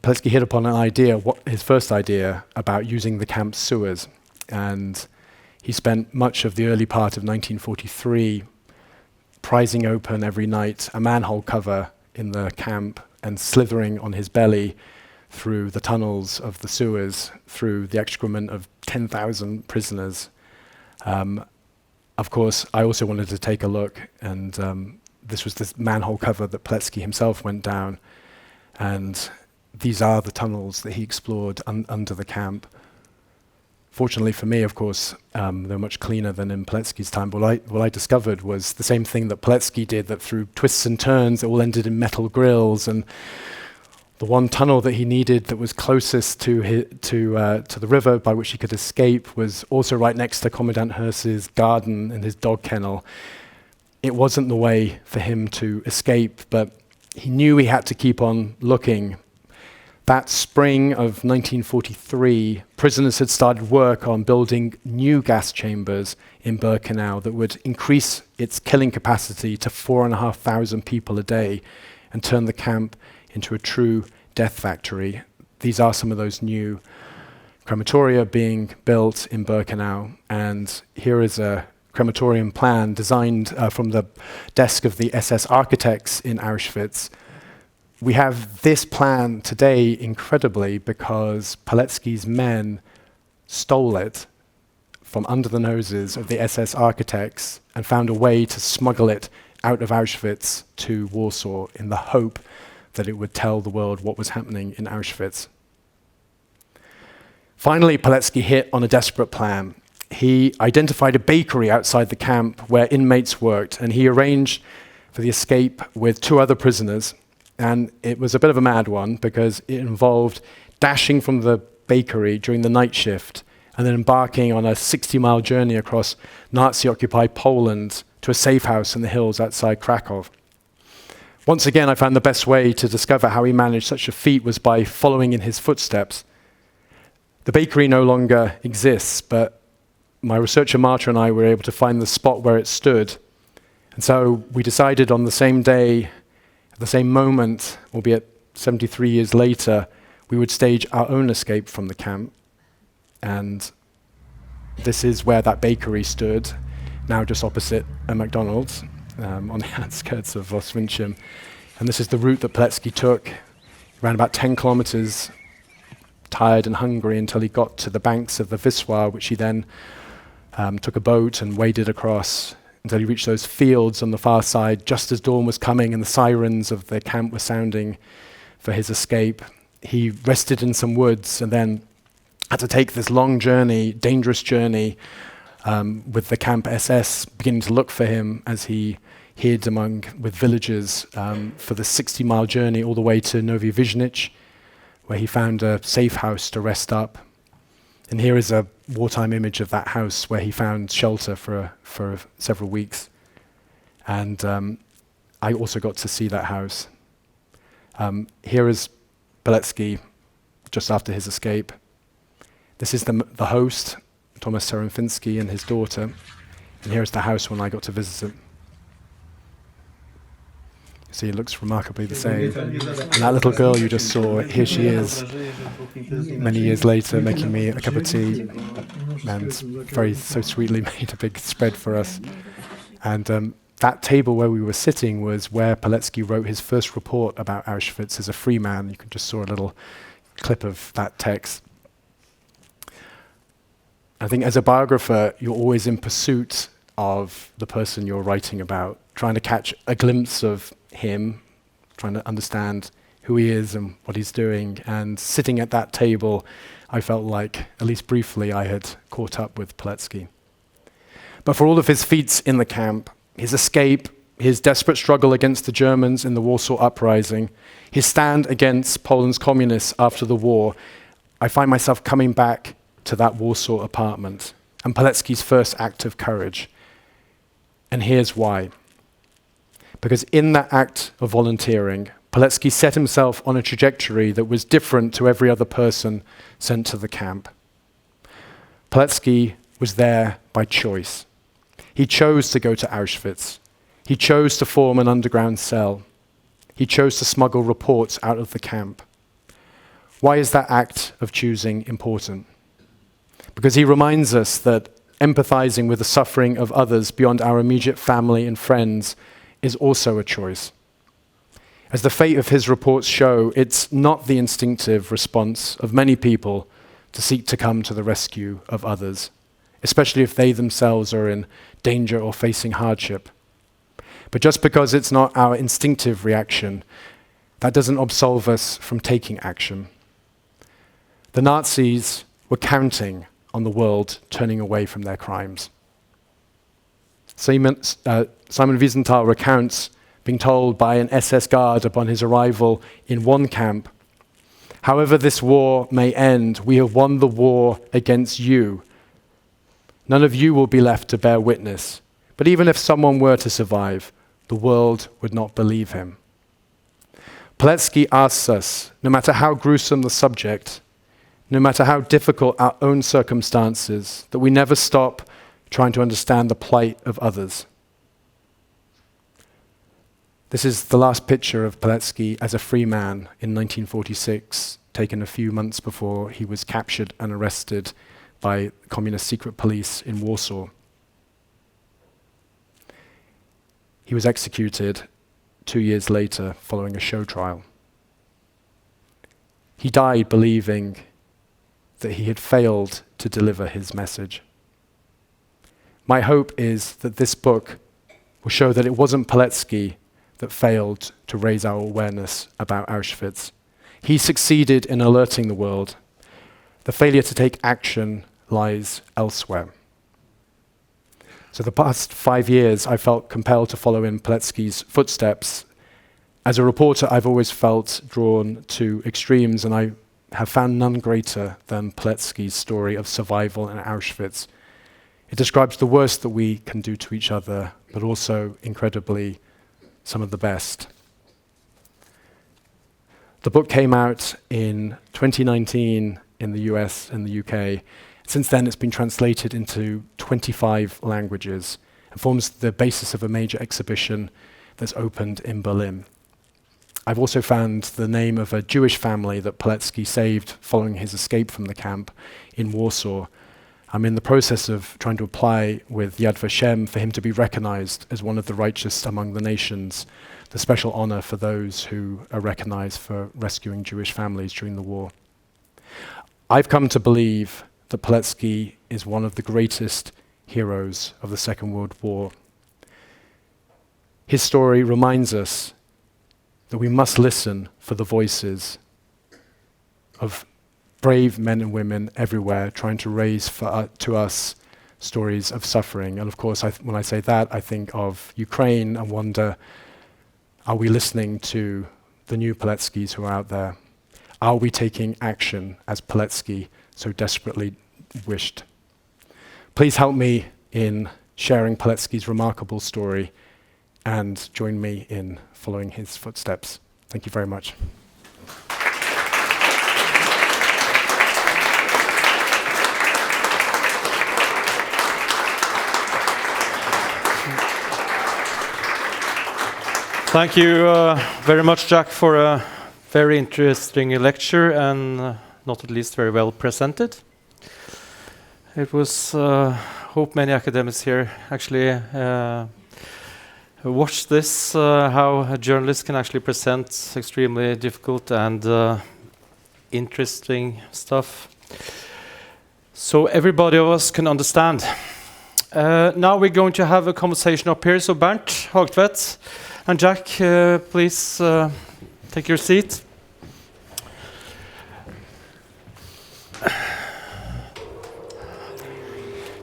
Pilecki hit upon an idea, his first idea, about using the camp's sewers. And he spent much of the early part of 1943 prizing open every night a manhole cover in the camp and slithering on his belly through the tunnels of the sewers, through the excrement of 10,000 prisoners. Of course, I also wanted to take a look, and this was this manhole cover that Pilecki himself went down, and these are the tunnels that he explored under the camp. Fortunately for me, of course, they're much cleaner than in Pilecki's time. But what I discovered was the same thing that Pilecki did, that through twists and turns, it all ended in metal grills. And the one tunnel that he needed that was closest to the river by which he could escape was also right next to Commandant Hearst's garden and his dog kennel. It wasn't the way for him to escape, but he knew he had to keep on looking. That spring of 1943, prisoners had started work on building new gas chambers in Birkenau that would increase its killing capacity to 4,500 people a day and turn the camp into a true death factory. These are some of those new crematoria being built in Birkenau, and here is a crematorium plan designed from the desk of the SS architects in Auschwitz. We have this plan today, incredibly, because Pilecki's men stole it from under the noses of the SS architects and found a way to smuggle it out of Auschwitz to Warsaw in the hope that it would tell the world what was happening in Auschwitz. Finally, Pilecki hit on a desperate plan. He identified a bakery outside the camp where inmates worked, and he arranged for the escape with 2 other prisoners. And it was a bit of a mad one because it involved dashing from the bakery during the night shift and then embarking on a 60-mile journey across Nazi-occupied Poland to a safe house in the hills outside Krakow. Once again, I found the best way to discover how he managed such a feat was by following in his footsteps. The bakery no longer exists, but my researcher Marta and I were able to find the spot where it stood. And so we decided on the same day, at the same moment, albeit 73 years later, we would stage our own escape from the camp. And this is where that bakery stood, now just opposite a McDonald's on the outskirts of Oswiecim. And this is the route that Pilecki took. He ran about 10 kilometers, tired and hungry, until he got to the banks of the Wisła, which he then took a boat and waded across until he reached those fields on the far side, just as dawn was coming and the sirens of the camp were sounding for his escape. He rested in some woods and then had to take this long journey, dangerous journey, with the camp SS beginning to look for him as he hid with villagers for the 60-mile journey all the way to Nowy Wiżnic, where he found a safe house to rest up. And here is a wartime image of that house where he found shelter for several weeks. And I also got to see that house. Here is Pilecki just after his escape. This is the host, Thomas Serenfinski, and his daughter. And here's the house when I got to visit him. See, it looks remarkably the same. And that little girl you just saw, here she is, many years later, making me a cup of tea, and so sweetly made a big spread for us. And that table where we were sitting was where Pilecki wrote his first report about Auschwitz as a free man. You just saw a little clip of that text. I think as a biographer, you're always in pursuit of the person you're writing about, trying to catch a glimpse of him, trying to understand who he is and what he's doing. And sitting at that table, I felt like, at least briefly, I had caught up with Pilecki. But for all of his feats in the camp, his escape, his desperate struggle against the Germans in the Warsaw Uprising, his stand against Poland's communists after the war, I find myself coming back to that Warsaw apartment and Pilecki's first act of courage. And here's why. Because in that act of volunteering, Pilecki set himself on a trajectory that was different to every other person sent to the camp. Pilecki was there by choice. He chose to go to Auschwitz. He chose to form an underground cell. He chose to smuggle reports out of the camp. Why is that act of choosing important? Because he reminds us that empathizing with the suffering of others beyond our immediate family and friends is also a choice. As the fate of his reports show, it's not the instinctive response of many people to seek to come to the rescue of others, especially if they themselves are in danger or facing hardship. But just because it's not our instinctive reaction, that doesn't absolve us from taking action. The Nazis were counting on the world turning away from their crimes. Simon Wiesenthal recounts being told by an SS guard upon his arrival in one camp, "However this war may end, we have won the war against you. None of you will be left to bear witness. But even if someone were to survive, the world would not believe him." Pilecki asks us, no matter how gruesome the subject, no matter how difficult our own circumstances, that we never stop trying to understand the plight of others. This is the last picture of Pilecki as a free man in 1946, taken a few months before he was captured and arrested by communist secret police in Warsaw. He was executed 2 years later following a show trial. He died believing that he had failed to deliver his message. My hope is that this book will show that it wasn't Pilecki that failed to raise our awareness about Auschwitz. He succeeded in alerting the world. The failure to take action lies elsewhere. So the past 5 years, I felt compelled to follow in Pilecki's footsteps. As a reporter, I've always felt drawn to extremes, and I have found none greater than Pilecki's story of survival in Auschwitz. It describes the worst that we can do to each other, but also, incredibly, some of the best. The book came out in 2019 in the US and the UK. Since then, it's been translated into 25 languages and forms the basis of a major exhibition that's opened in Berlin. I've also found the name of a Jewish family that Pilecki saved following his escape from the camp in Warsaw. I'm in the process of trying to apply with Yad Vashem for him to be recognized as one of the righteous among the nations, the special honor for those who are recognized for rescuing Jewish families during the war. I've come to believe that Pilecki is one of the greatest heroes of the Second World War. His story reminds us that we must listen for the voices of brave men and women everywhere trying to raise to us stories of suffering. And of course, when I say that, I think of Ukraine and wonder, are we listening to the new Pileckis who are out there? Are we taking action as Pilecki so desperately wished? Please help me in sharing Pilecki's remarkable story and join me in following his footsteps. Thank you very much. Thank you very much, Jack, for a very interesting lecture and not at least very well presented. It was, hope many academics here actually watch this, how a journalist can actually present extremely difficult and interesting stuff. So everybody of us can understand. Now we're going to have a conversation up here. So Bernt Hagtvet and Jack, please take your seat.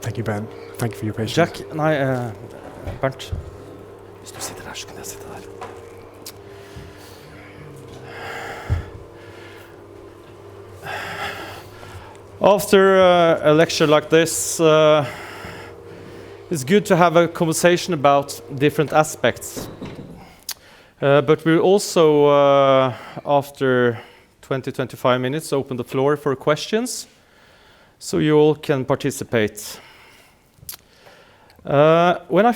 Thank you, Ben. Thank you for your patience. Jack, nei, Bernt. Hvis du sitter der, så kan jeg sitte der. After a lecture like this, it's good to have a conversation about different aspects. But we'll also, after 20-25 minutes, open the floor for questions, so you all can participate. When I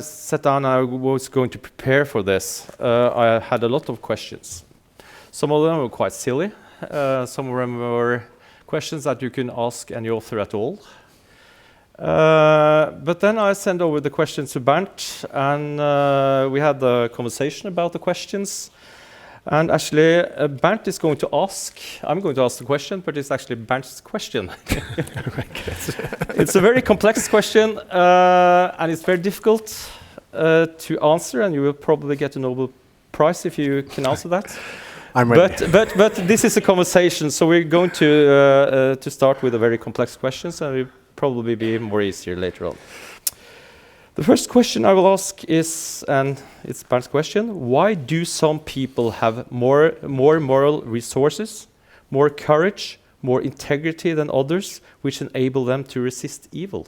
sat down, I was going to prepare for this. I had a lot of questions. Some of them were quite silly. Some of them were questions that you can ask any author at all. But then I sent over the questions to Bernt, and we had a conversation about the questions. And actually, Bernt is going to ask, I'm going to ask the question, but it's actually Bernt's question. It's a very complex question, and it's very difficult to answer, and you will probably get a Nobel Prize if you can answer that. I'm ready. But this is a conversation, so we're going to start with a very complex questions, and it'll probably be more easier later on. The first question I will ask is, and it's Bernt's question, why do some people have more moral resources, more courage, more integrity than others, which enable them to resist evil?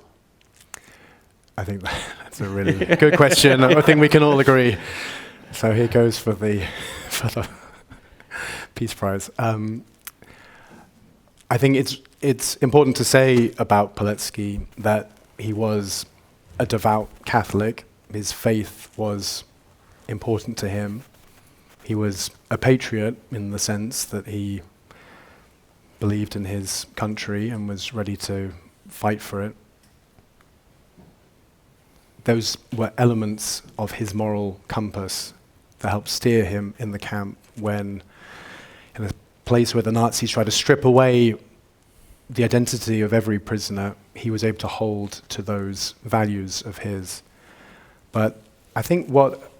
I think that's a really good question. I think we can all agree. So here goes for the Peace Prize. I think it's important to say about Pilecki that he was a devout Catholic. His faith was important to him. He was a patriot in the sense that he believed in his country and was ready to fight for it. Those were elements of his moral compass that helped steer him in the camp when, in a place where the Nazis tried to strip away the identity of every prisoner, he was able to hold to those values of his. But I think what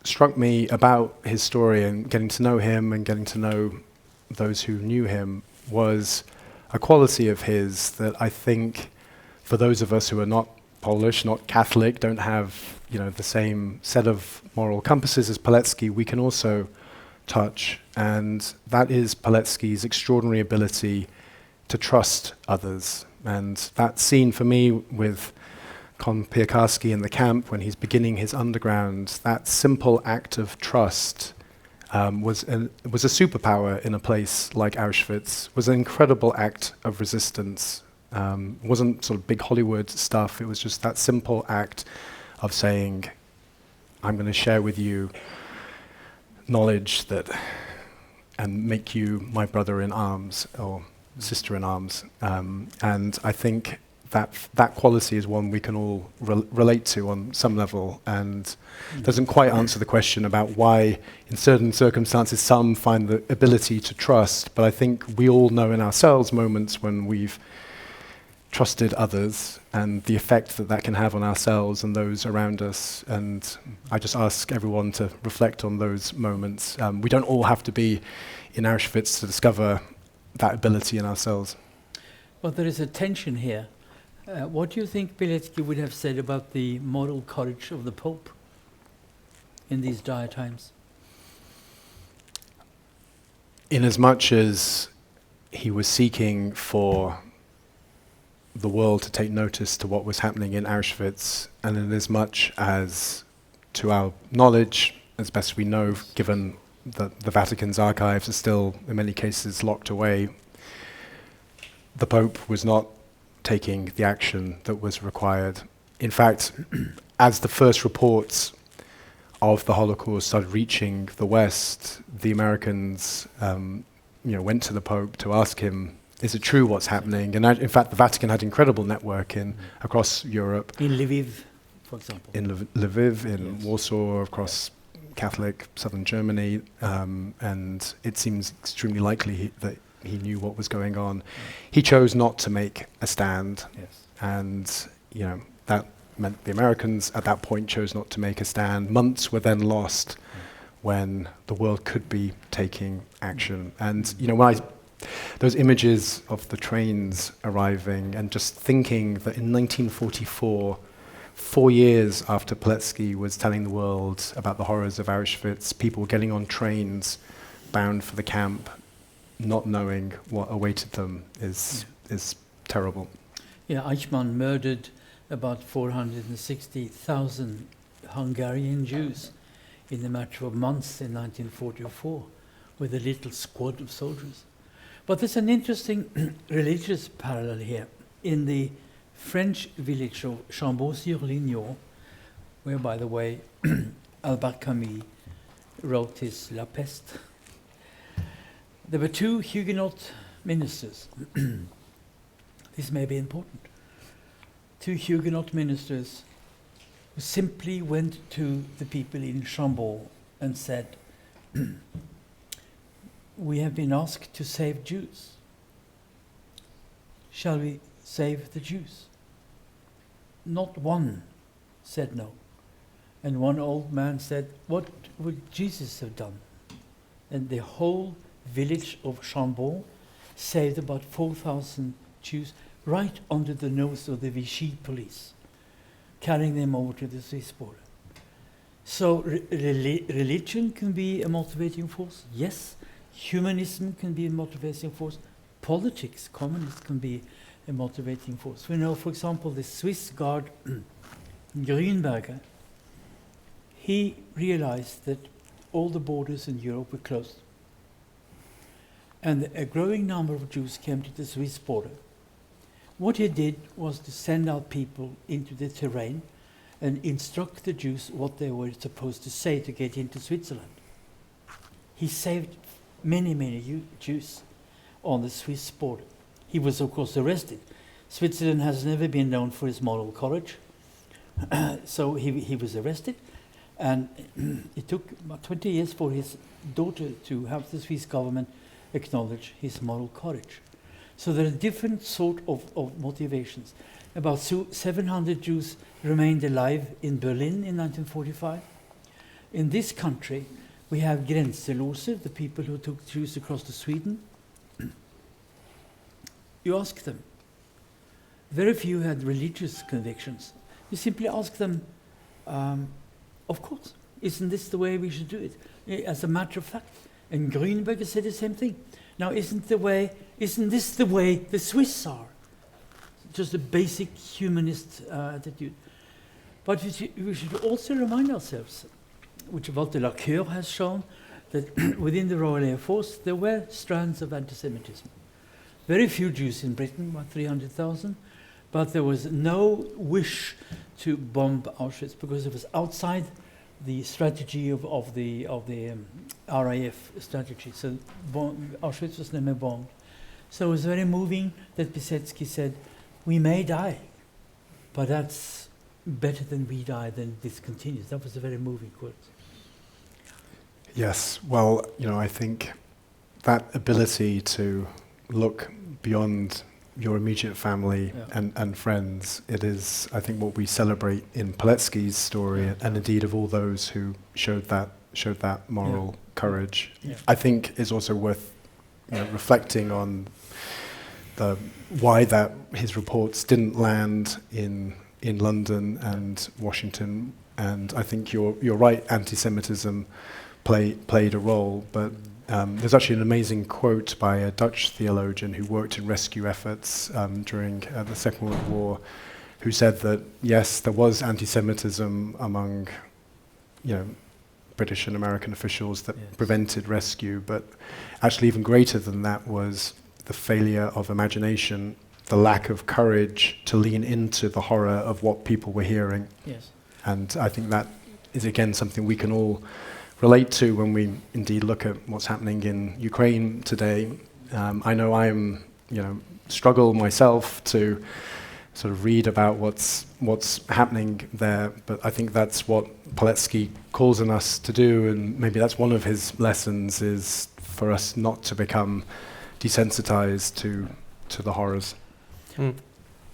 struck me about his story and getting to know him and getting to know those who knew him was a quality of his that I think for those of us who are not Polish, not Catholic, don't have, the same set of moral compasses as Pilecki, we can also touch. And that is Pilecki's extraordinary ability to trust others. And that scene for me with Kon Pilecki in the camp when he's beginning his underground, that simple act of trust was a superpower in a place like Auschwitz, was an incredible act of resistance. It wasn't sort of big Hollywood stuff, it was just that simple act of saying, I'm going to share with you knowledge that, and make you my brother in arms, or sister in arms. And I think that quality is one we can all relate to on some level, and doesn't quite answer the question about why in certain circumstances some find the ability to trust, but I think we all know in ourselves moments when we've trusted others and the effect that can have on ourselves and those around us. And I just ask everyone to reflect on those moments. We don't all have to be in Auschwitz to discover that ability in ourselves. But there is a tension here. What do you think Pilecki would have said about the moral courage of the Pope in these dire times? In as much as he was seeking for the world to take notice to what was happening in Auschwitz, and in as much as, to our knowledge, as best we know, given that the Vatican's archives are still, in many cases, locked away, the Pope was not taking the action that was required. In fact, as the first reports of the Holocaust started reaching the West, the Americans went to the Pope to ask him, is it true what's happening? And in fact, the Vatican had incredible network across Europe. In Lviv, for example. In Lviv, in Warsaw, across Catholic southern Germany, and it seems extremely likely that he knew what was going on. He chose not to make a stand, and that meant the Americans at that point chose not to make a stand. Months were then lost when the world could be taking action. And when I those images of the trains arriving, and just thinking that in 1944, 4 years after Pilecki was telling the world about the horrors of Auschwitz, people were getting on trains bound for the camp, not knowing what awaited them is terrible. Yeah, Eichmann murdered about 460,000 Hungarian Jews in a matter of months in 1944 with a little squad of soldiers. But there's an interesting religious parallel here. In the French village of Chambon-sur-Lignon, where, by the way, Albert Camus wrote his La Peste, there were 2 Huguenot ministers. This may be important. 2 Huguenot ministers who simply went to the people in Chambon and said, "We have been asked to save Jews. Shall we save the Jews?" Not one said no. And one old man said, "What would Jesus have done?" And the whole village of Chambon saved about 4,000 Jews right under the nose of the Vichy police, carrying them over to the Swiss border. So religion can be a motivating force, yes. Humanism can be a motivating force. Politics, communism can be a motivating force. We know, for example, the Swiss guard Grünberger, he realized that all the borders in Europe were closed. And a growing number of Jews came to the Swiss border. What he did was to send out people into the terrain and instruct the Jews what they were supposed to say to get into Switzerland. He saved many, many Jews on the Swiss border. He was, of course, arrested. Switzerland has never been known for its moral courage. So he was arrested, and it took about 20 years for his daughter to have the Swiss government acknowledge his moral courage. So there are different sort of motivations. About 700 Jews remained alive in Berlin in 1945. In this country, we have Grenselose, the people who took Jews across to Sweden. You ask them. Very few had religious convictions. You simply ask them, of course, isn't this the way we should do it? As a matter of fact. And Grünberger said the same thing. Now, isn't this the way the Swiss are? Just a basic humanist attitude. But we should also remind ourselves, which Walter Lacour has shown, that within the Royal Air Force there were strands of anti-Semitism. Very few Jews in Britain, about 300,000, but there was no wish to bomb Auschwitz because it was outside the strategy of the RAF strategy. So Auschwitz was never bombed. So it was very moving that Pilecki said, "We may die, but that's better than we die, than this continues." That was a very moving quote. Yes, well, I think that ability to look beyond your immediate family and friends, it is, I think, what we celebrate in Pilecki's story, and indeed of all those who showed that moral courage. I think is also worth reflecting on why that his reports didn't land in London and Washington. And I think you're right, anti-Semitism played a role, but there's actually an amazing quote by a Dutch theologian who worked in rescue efforts during the Second World War, who said that, yes, there was anti-Semitism among British and American officials that prevented rescue, but actually even greater than that was the failure of imagination, the lack of courage to lean into the horror of what people were hearing. Yes. And I think that is, again, something we can all relate to when we indeed look at what's happening in Ukraine today. I know I'm, struggle myself to sort of read about what's happening there, but I think that's what Pilecki calls on us to do, and maybe that's one of his lessons, is for us not to become desensitized to the horrors.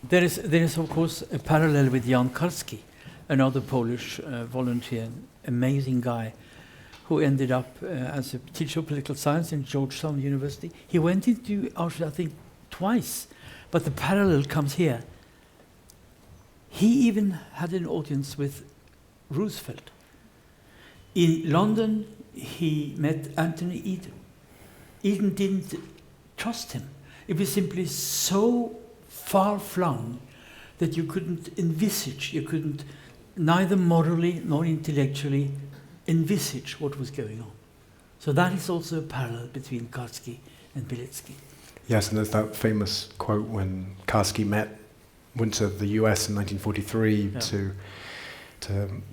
There is of course a parallel with Jan Karski, another Polish volunteer, amazing guy, who ended up as a teacher of political science in Georgetown University. He went into Auschwitz, I think, twice, but the parallel comes here. He even had an audience with Roosevelt. In London, he met Anthony Eden. Eden didn't trust him. It was simply so far-flung that you couldn't envisage, you couldn't neither morally nor intellectually envisage what was going on. So that is also a parallel between Karski and Pilecki. Yes, and there's that famous quote when Karski went to the US in 1943 to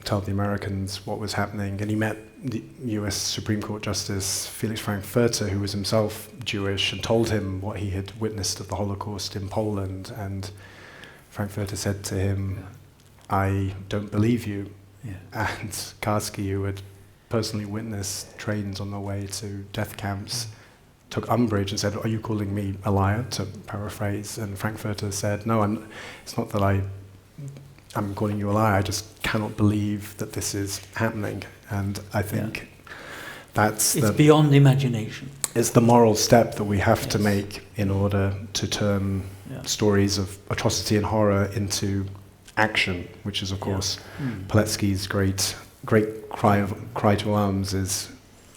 tell the Americans what was happening, and he met the US Supreme Court Justice Felix Frankfurter, who was himself Jewish, and told him what he had witnessed of the Holocaust in Poland, and Frankfurter said to him, "I don't believe you." Yeah. And Karski, who had personally witnessed trains on their way to death camps, took umbrage and said, "Are you calling me a liar?" to paraphrase. And Frankfurter said, "No, it's not that I'm calling you a liar, I just cannot believe that this is happening." And I think it's beyond imagination. It's the moral step that we have to make in order to turn stories of atrocity and horror into action, which is, of course, Pilecki's great cry to arms is,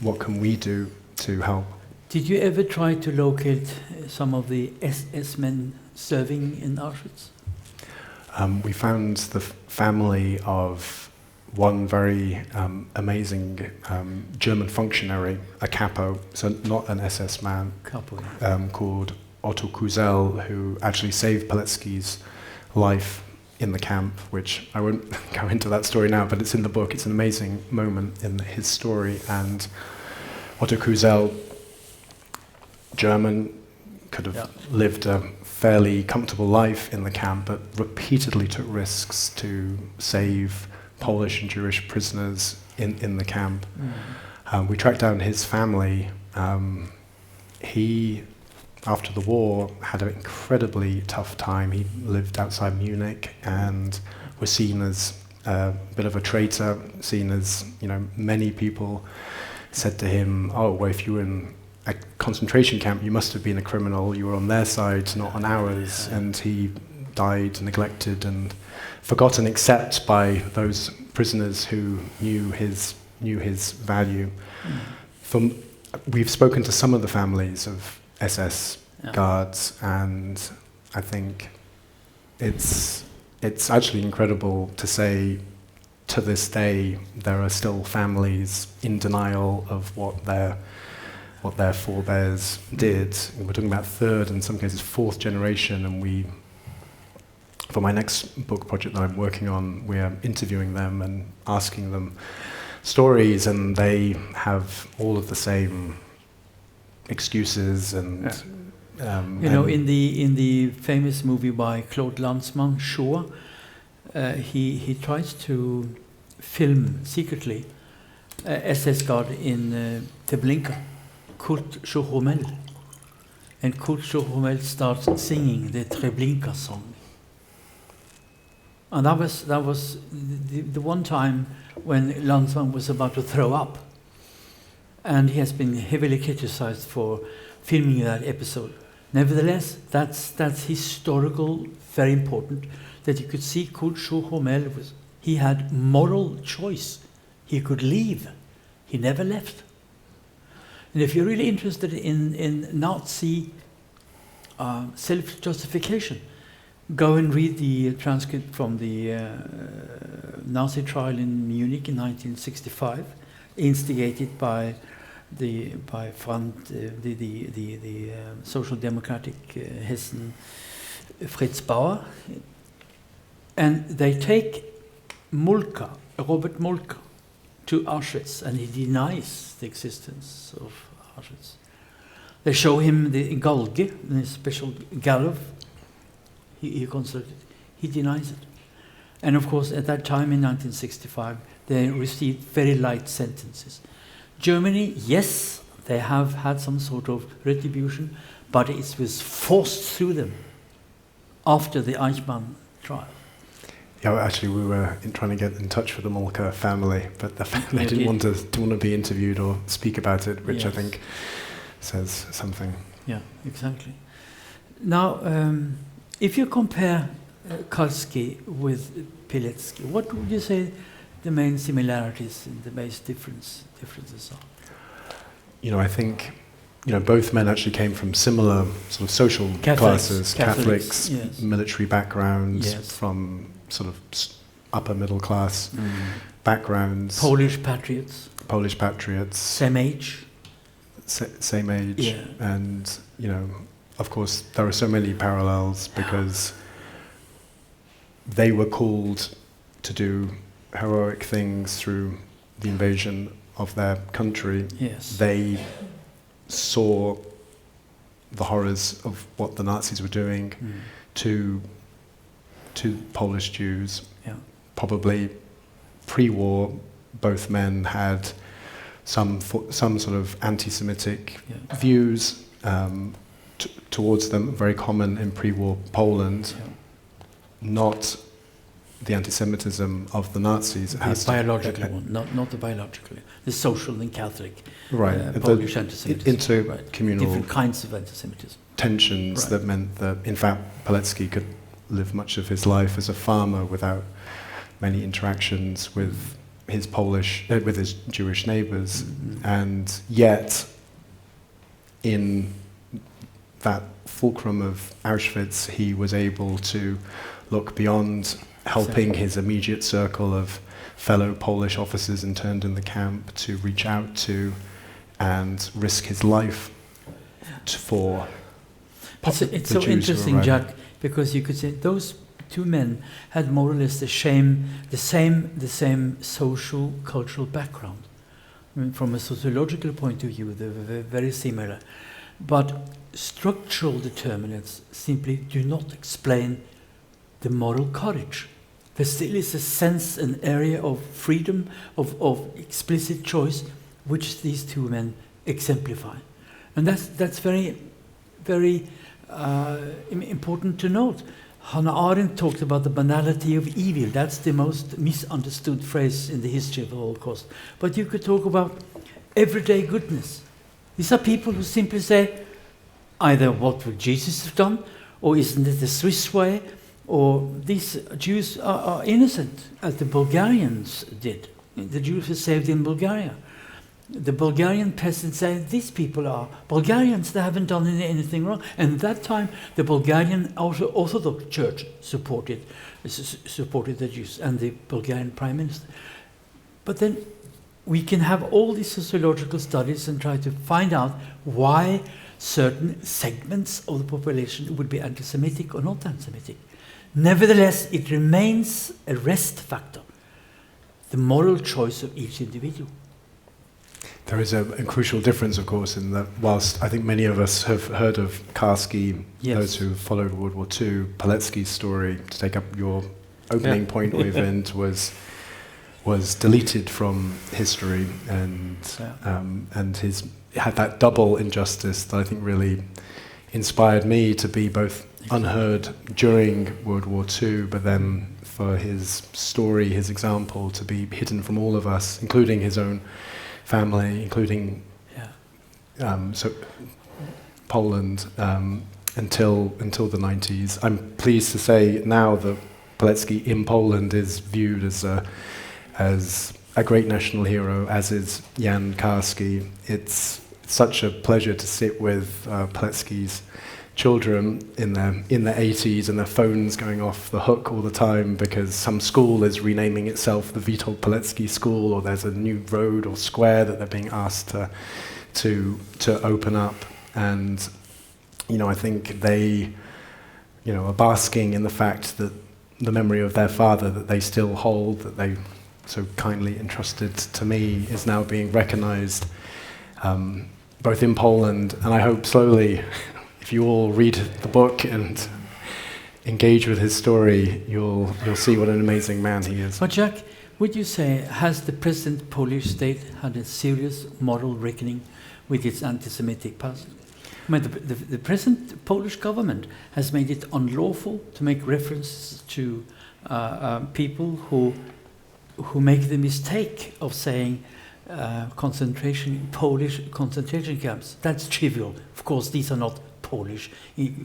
what can we do to help? Did you ever try to locate some of the SS men serving in Auschwitz? We found the family of one very amazing German functionary, a capo, so not an SS man, called Otto Kuzel, who actually saved Pilecki's life in the camp, which I won't go into that story now, but it's in the book. It's an amazing moment in his story. And Otto Kuzel, German, could have lived a fairly comfortable life in the camp, but repeatedly took risks to save Polish and Jewish prisoners in the camp. We tracked down his family. He, after the war, had an incredibly tough time. He lived outside Munich and was seen as a bit of a traitor, seen as, many people said to him, "Oh, well, if you were in a concentration camp, you must have been a criminal. You were on their side, not on ours." And he died neglected and forgotten, except by those prisoners who knew his value. We've spoken to some of the families of SS guards, and I think it's actually incredible to say, to this day, there are still families in denial of what their forebears did. We're talking about third, in some cases fourth generation, and for my next book project that I'm working on, we're interviewing them and asking them stories, and they have all of the same excuses and in the famous movie by Claude Lanzmann, Shoah, he tries to film secretly SS guard in Treblinka, Kurt Schochomel, and Kurt Schochomel starts singing the Treblinka song. And that was the one time when Lanzmann was about to throw up, and he has been heavily criticized for filming that episode. Nevertheless, that's historical, very important, that you could see Kurt Schochomel he had moral choice. He could leave. He never left. And if you're really interested in Nazi self-justification, go and read the transcript from the Nazi trial in Munich in 1965, instigated by the Social Democratic Hessen Fritz Bauer, and they take Robert Moltke, to Auschwitz, and he denies the existence of Auschwitz. They show him the Galge, the special gallows he constructed. He denies it. And of course, at that time in 1965, they received very light sentences. Germany, yes, they have had some sort of retribution, but it was forced through them after the Eichmann trial. Yeah, actually, we were trying to get in touch with the Molka family, but they didn't want to be interviewed or speak about it, which I think says something. Yeah, exactly. Now, if you compare Karski with Pilecki, what would you say the main similarities and the main differences are? I think, both men actually came from similar sort of social classes, Catholics, military backgrounds, from sort of upper middle class backgrounds. Polish patriots. Same age. Yeah. And, of course, there are so many parallels because they were called to do heroic things through the invasion of their country. Yes. They saw the horrors of what the Nazis were doing to Polish Jews. Yeah. Probably pre-war, both men had some sort of anti-Semitic views towards them, very common in pre-war Poland. Yeah. Not the anti-Semitism of the Nazis. The biological one, not the biological, the social and Catholic, right? Polish anti-Semitism. Intercommunal different kinds of anti-Semitism. Tensions that meant that, in fact, Pilecki could live much of his life as a farmer without many interactions with his with his Jewish neighbors, and yet, in that fulcrum of Auschwitz, he was able to look beyond helping his immediate circle of fellow Polish officers interned in the camp to reach out to and risk his life for it's so interesting, Jack, because you could say those two men had more or less the same social cultural background. I mean, from a sociological point of view, they were very similar, but structural determinants simply do not explain the moral courage. There still is a sense, an area of freedom, of explicit choice, which these two men exemplify. And that's very, very important to note. Hannah Arendt talked about the banality of evil. That's the most misunderstood phrase in the history of the Holocaust. But you could talk about everyday goodness. These are people who simply say, either what would Jesus have done, or isn't it the Swiss way, or these Jews are innocent, as the Bulgarians did. The Jews were saved in Bulgaria. The Bulgarian peasants say these people are Bulgarians, they haven't done anything wrong. And at that time, the Bulgarian Orthodox Church supported the Jews and the Bulgarian Prime Minister. But then we can have all these sociological studies and try to find out why certain segments of the population would be anti-Semitic or not anti-Semitic. Nevertheless, it remains a rest factor, the moral choice of each individual. There is a crucial difference, of course, in that whilst I think many of us have heard of Karski, those who followed World War II, Pilecki's story, to take up your opening point, Øivind, was deleted from history, and his had that double injustice that I think really inspired me to be both unheard during World War II, but then for his story, his example, to be hidden from all of us, including his own family, including Poland, until the 90s. I'm pleased to say now that Pilecki in Poland is viewed as a great national hero, as is Jan Karski. It's such a pleasure to sit with Pilecki's children in their 80s and their phones going off the hook all the time because some school is renaming itself the Witold Pilecki School, or there's a new road or square that they're being asked to open up. And I think they are basking in the fact that the memory of their father that they still hold, that they so kindly entrusted to me, is now being recognized both in Poland, and I hope slowly, if you all read the book and engage with his story, you'll see what an amazing man he is. But Jack, would you say, has the present Polish state had a serious moral reckoning with its anti-Semitic past? I mean, the present Polish government has made it unlawful to make references to people who make the mistake of saying Polish concentration camps. That's trivial. Of course, these are not Polish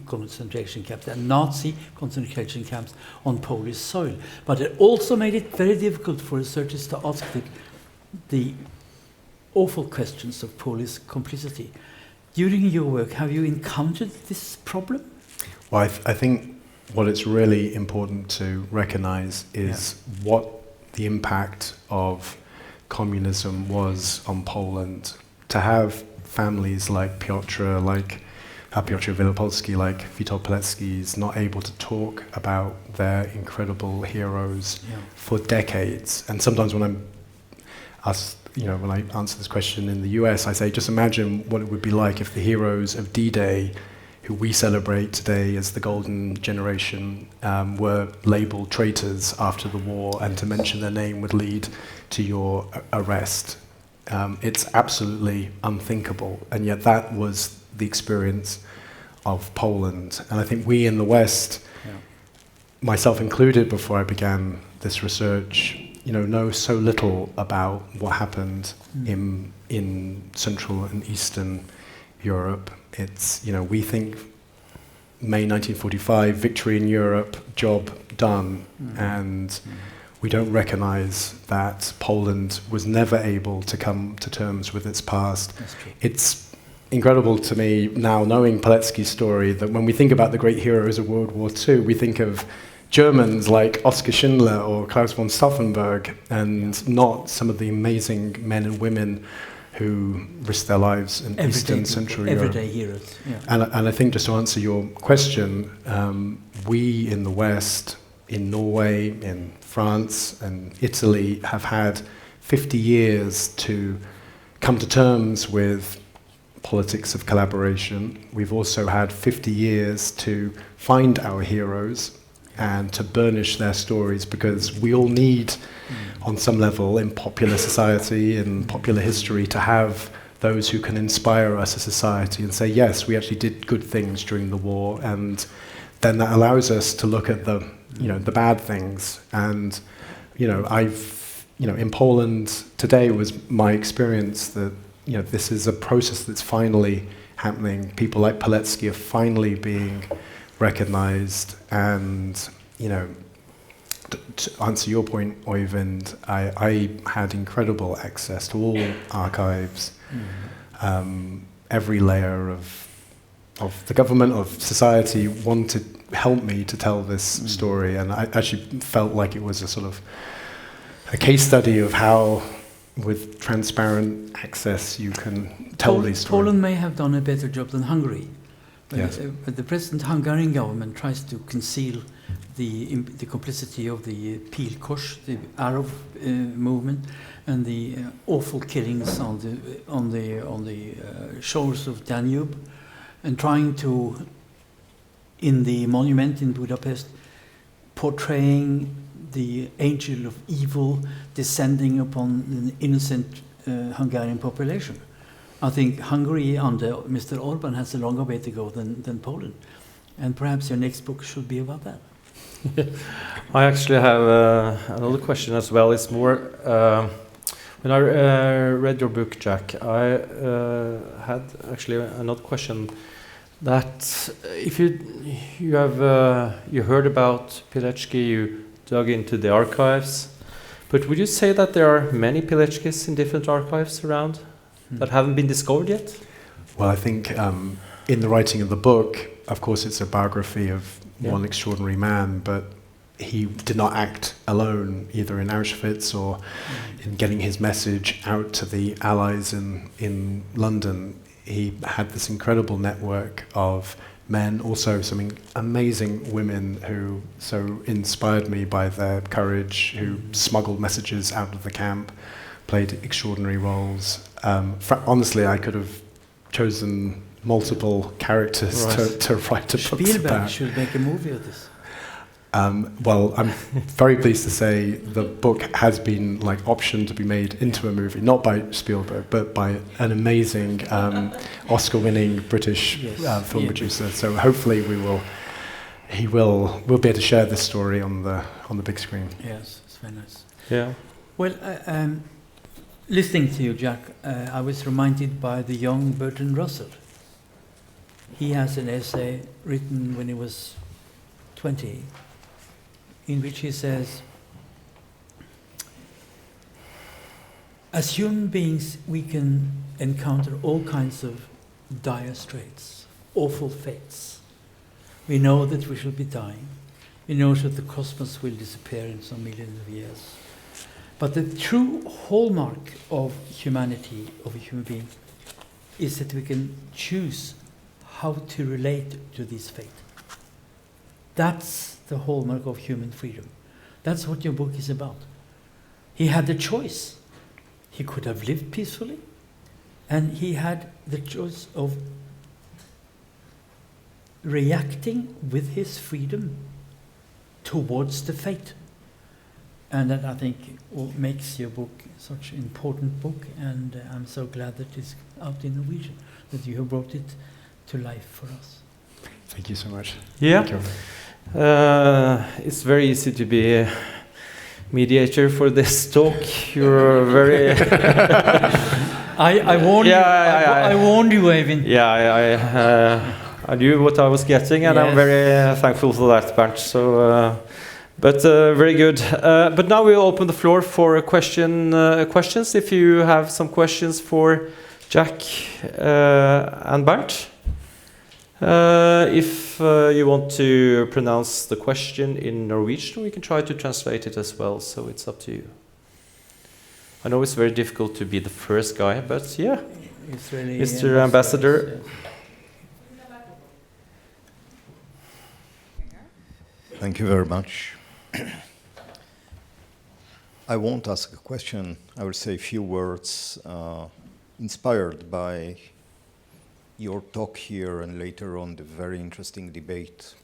concentration camps. They're Nazi concentration camps on Polish soil. But it also made it very difficult for researchers to ask the awful questions of Polish complicity. During your work, have you encountered this problem? Well, I think what it's really important to recognize is what the impact of communism was on Poland. To have families like Piotr Wielopolski, like Witold Pilecki, is not able to talk about their incredible heroes for decades. And sometimes when I'm asked, when I answer this question in the US, I say, just imagine what it would be like if the heroes of D-Day, who we celebrate today as the golden generation, were labeled traitors after the war, and to mention their name would lead to your arrest. It's absolutely unthinkable, and yet that was the experience of Poland. And I think we in the West, myself included before I began this research, know so little about what happened in Central and Eastern Europe. It's, we think May 1945, victory in Europe, job done, and we don't recognize that Poland was never able to come to terms with its past. It's incredible to me now, knowing Pilecki's story, that when we think about the great heroes of World War II, we think of Germans like Oskar Schindler or Klaus von Stauffenberg, and not some of the amazing men and women who risked their lives in Eastern Central Europe. Everyday heroes. Yeah. And I think, just to answer your question, we in the West, in Norway, in France and Italy, have had 50 years to come to terms with politics of collaboration. We've also had 50 years to find our heroes and to burnish their stories, because we all need, on some level, in popular society and popular history, to have those who can inspire us as a society and say, yes, we actually did good things during the war, and then that allows us to look at the bad things. And in Poland today was my experience that this is a process that's finally happening. People like Pilecki are finally being recognized, and to answer your point, Øivind, I had incredible access to all archives, every layer of the government, of society wanted to help me to tell this story, and I actually felt like it was a sort of a case study of how, with transparent access, you can tell these stories. Poland may have done a better job than Hungary. Yes. But the present Hungarian government tries to conceal the complicity of the Pilkos, the Arab movement, and the awful killings on the shores of Danube, and trying to, in the monument in Budapest, portraying the angel of evil descending upon an innocent Hungarian population. I think Hungary under Mr. Orban has a longer way to go than Poland. And perhaps your next book should be about that. I actually have another question as well. It's more, when I read your book, Jack, I had actually another question. That if you heard about Pilecki, you dug into the archives, but would you say that there are many Pileckis in different archives around that haven't been discovered yet? Well, I think in the writing of the book, of course, it's a biography of one extraordinary man, but he did not act alone, either in Auschwitz or in getting his message out to the Allies in London. He had this incredible network of men, also some amazing women who so inspired me by their courage, who smuggled messages out of the camp, played extraordinary roles. Honestly, I could have chosen multiple characters to write a book Spielberg about. should make a movie of this. Well, I'm very pleased to say the book has been optioned to be made into a movie, not by Spielberg, but by an amazing Oscar-winning British film producer. So hopefully we will he will be able to share this story on the big screen. Yes, it's very nice. Yeah. Well, listening to you, Jack, I was reminded by the young Bertrand Russell. He has an essay written when he was 20, in which he says, as human beings, we can encounter all kinds of dire straits, awful fates. We know that we shall be dying. We know that the cosmos will disappear in some millions of years. But the true hallmark of humanity, of a human being, is that we can choose how to relate to this fate. That's the hallmark of human freedom. That's what your book is about. He had the choice. He could have lived peacefully, and he had the choice of reacting with his freedom towards the fate. And that, I think, makes your book such an important book, and I'm so glad that it's out in Norwegian, that you have brought it to life for us. Thank you so much. Yeah. Thank you. It's very easy to be a mediator for this talk. You're very... I warned you. I warned you, Øivind. Yeah, I knew what I was getting, and I'm very thankful for that, Bernt. So, but very good. But now we'll open the floor for questions. If you have some questions for Jack and Bernt. If you want to pronounce the question in Norwegian, we can try to translate it as well, so it's up to you. I know it's very difficult to be the first guy, but yeah, it's really Mr. Ambassador. Thank you very much. I won't ask a question. I will say a few words inspired by your talk here and later on the very interesting debate.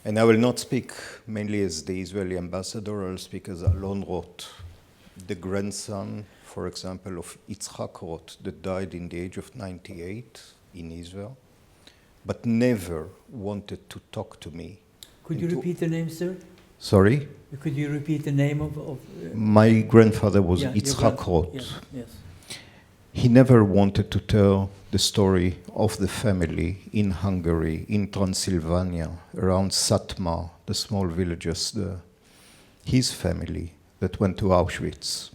And I will not speak mainly as the Israeli ambassador, I will speak as Alon Roth, the grandson, for example, of Yitzhak Roth, that died in the age of 98 in Israel, but never wanted to talk to me. Could you repeat the name, sir? Sorry? Could you repeat the name of my grandfather was Yitzhak Roth. Yes. He never wanted to tell the story of the family in Hungary, in Transylvania, around Satmar, the small villages, his family that went to Auschwitz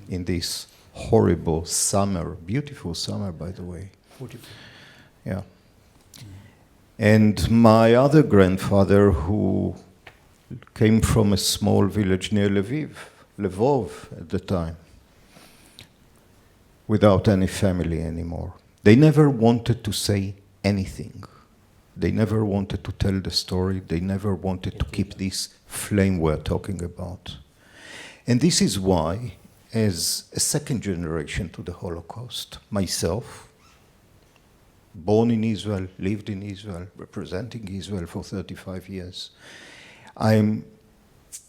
in this horrible summer, beautiful summer, by the way. 44. Yeah. And my other grandfather, who came from a small village near Lvov at the time, without any family anymore. They never wanted to say anything. They never wanted to tell the story. They never wanted to keep this flame we're talking about. And this is why, as a second generation to the Holocaust, myself, born in Israel, lived in Israel, representing Israel for 35 years, I'm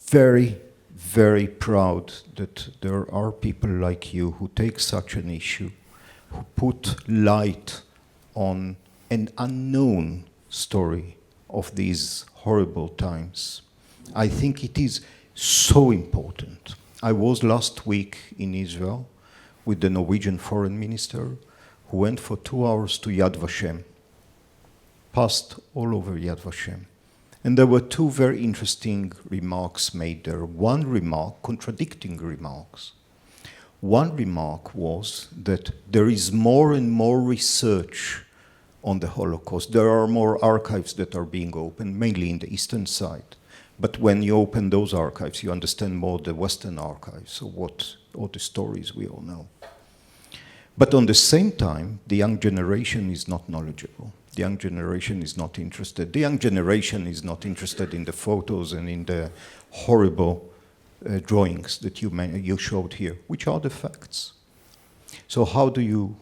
very, very proud that there are people like you who take such an issue, who put light on an unknown story of these horrible times. I think it is so important. I was last week in Israel with the Norwegian foreign minister, who went for 2 hours to Yad Vashem, passed all over Yad Vashem. And there were two very interesting remarks made there. One remark, contradicting remarks. One remark was that there is more and more research on the Holocaust. There are more archives that are being opened, mainly in the eastern side. But when you open those archives, you understand more the Western archives, so all the stories we all know. But on the same time, the young generation is not knowledgeable. The young generation is not interested. The young generation is not interested in the photos and in the horrible drawings that you showed here, which are the facts. So what do you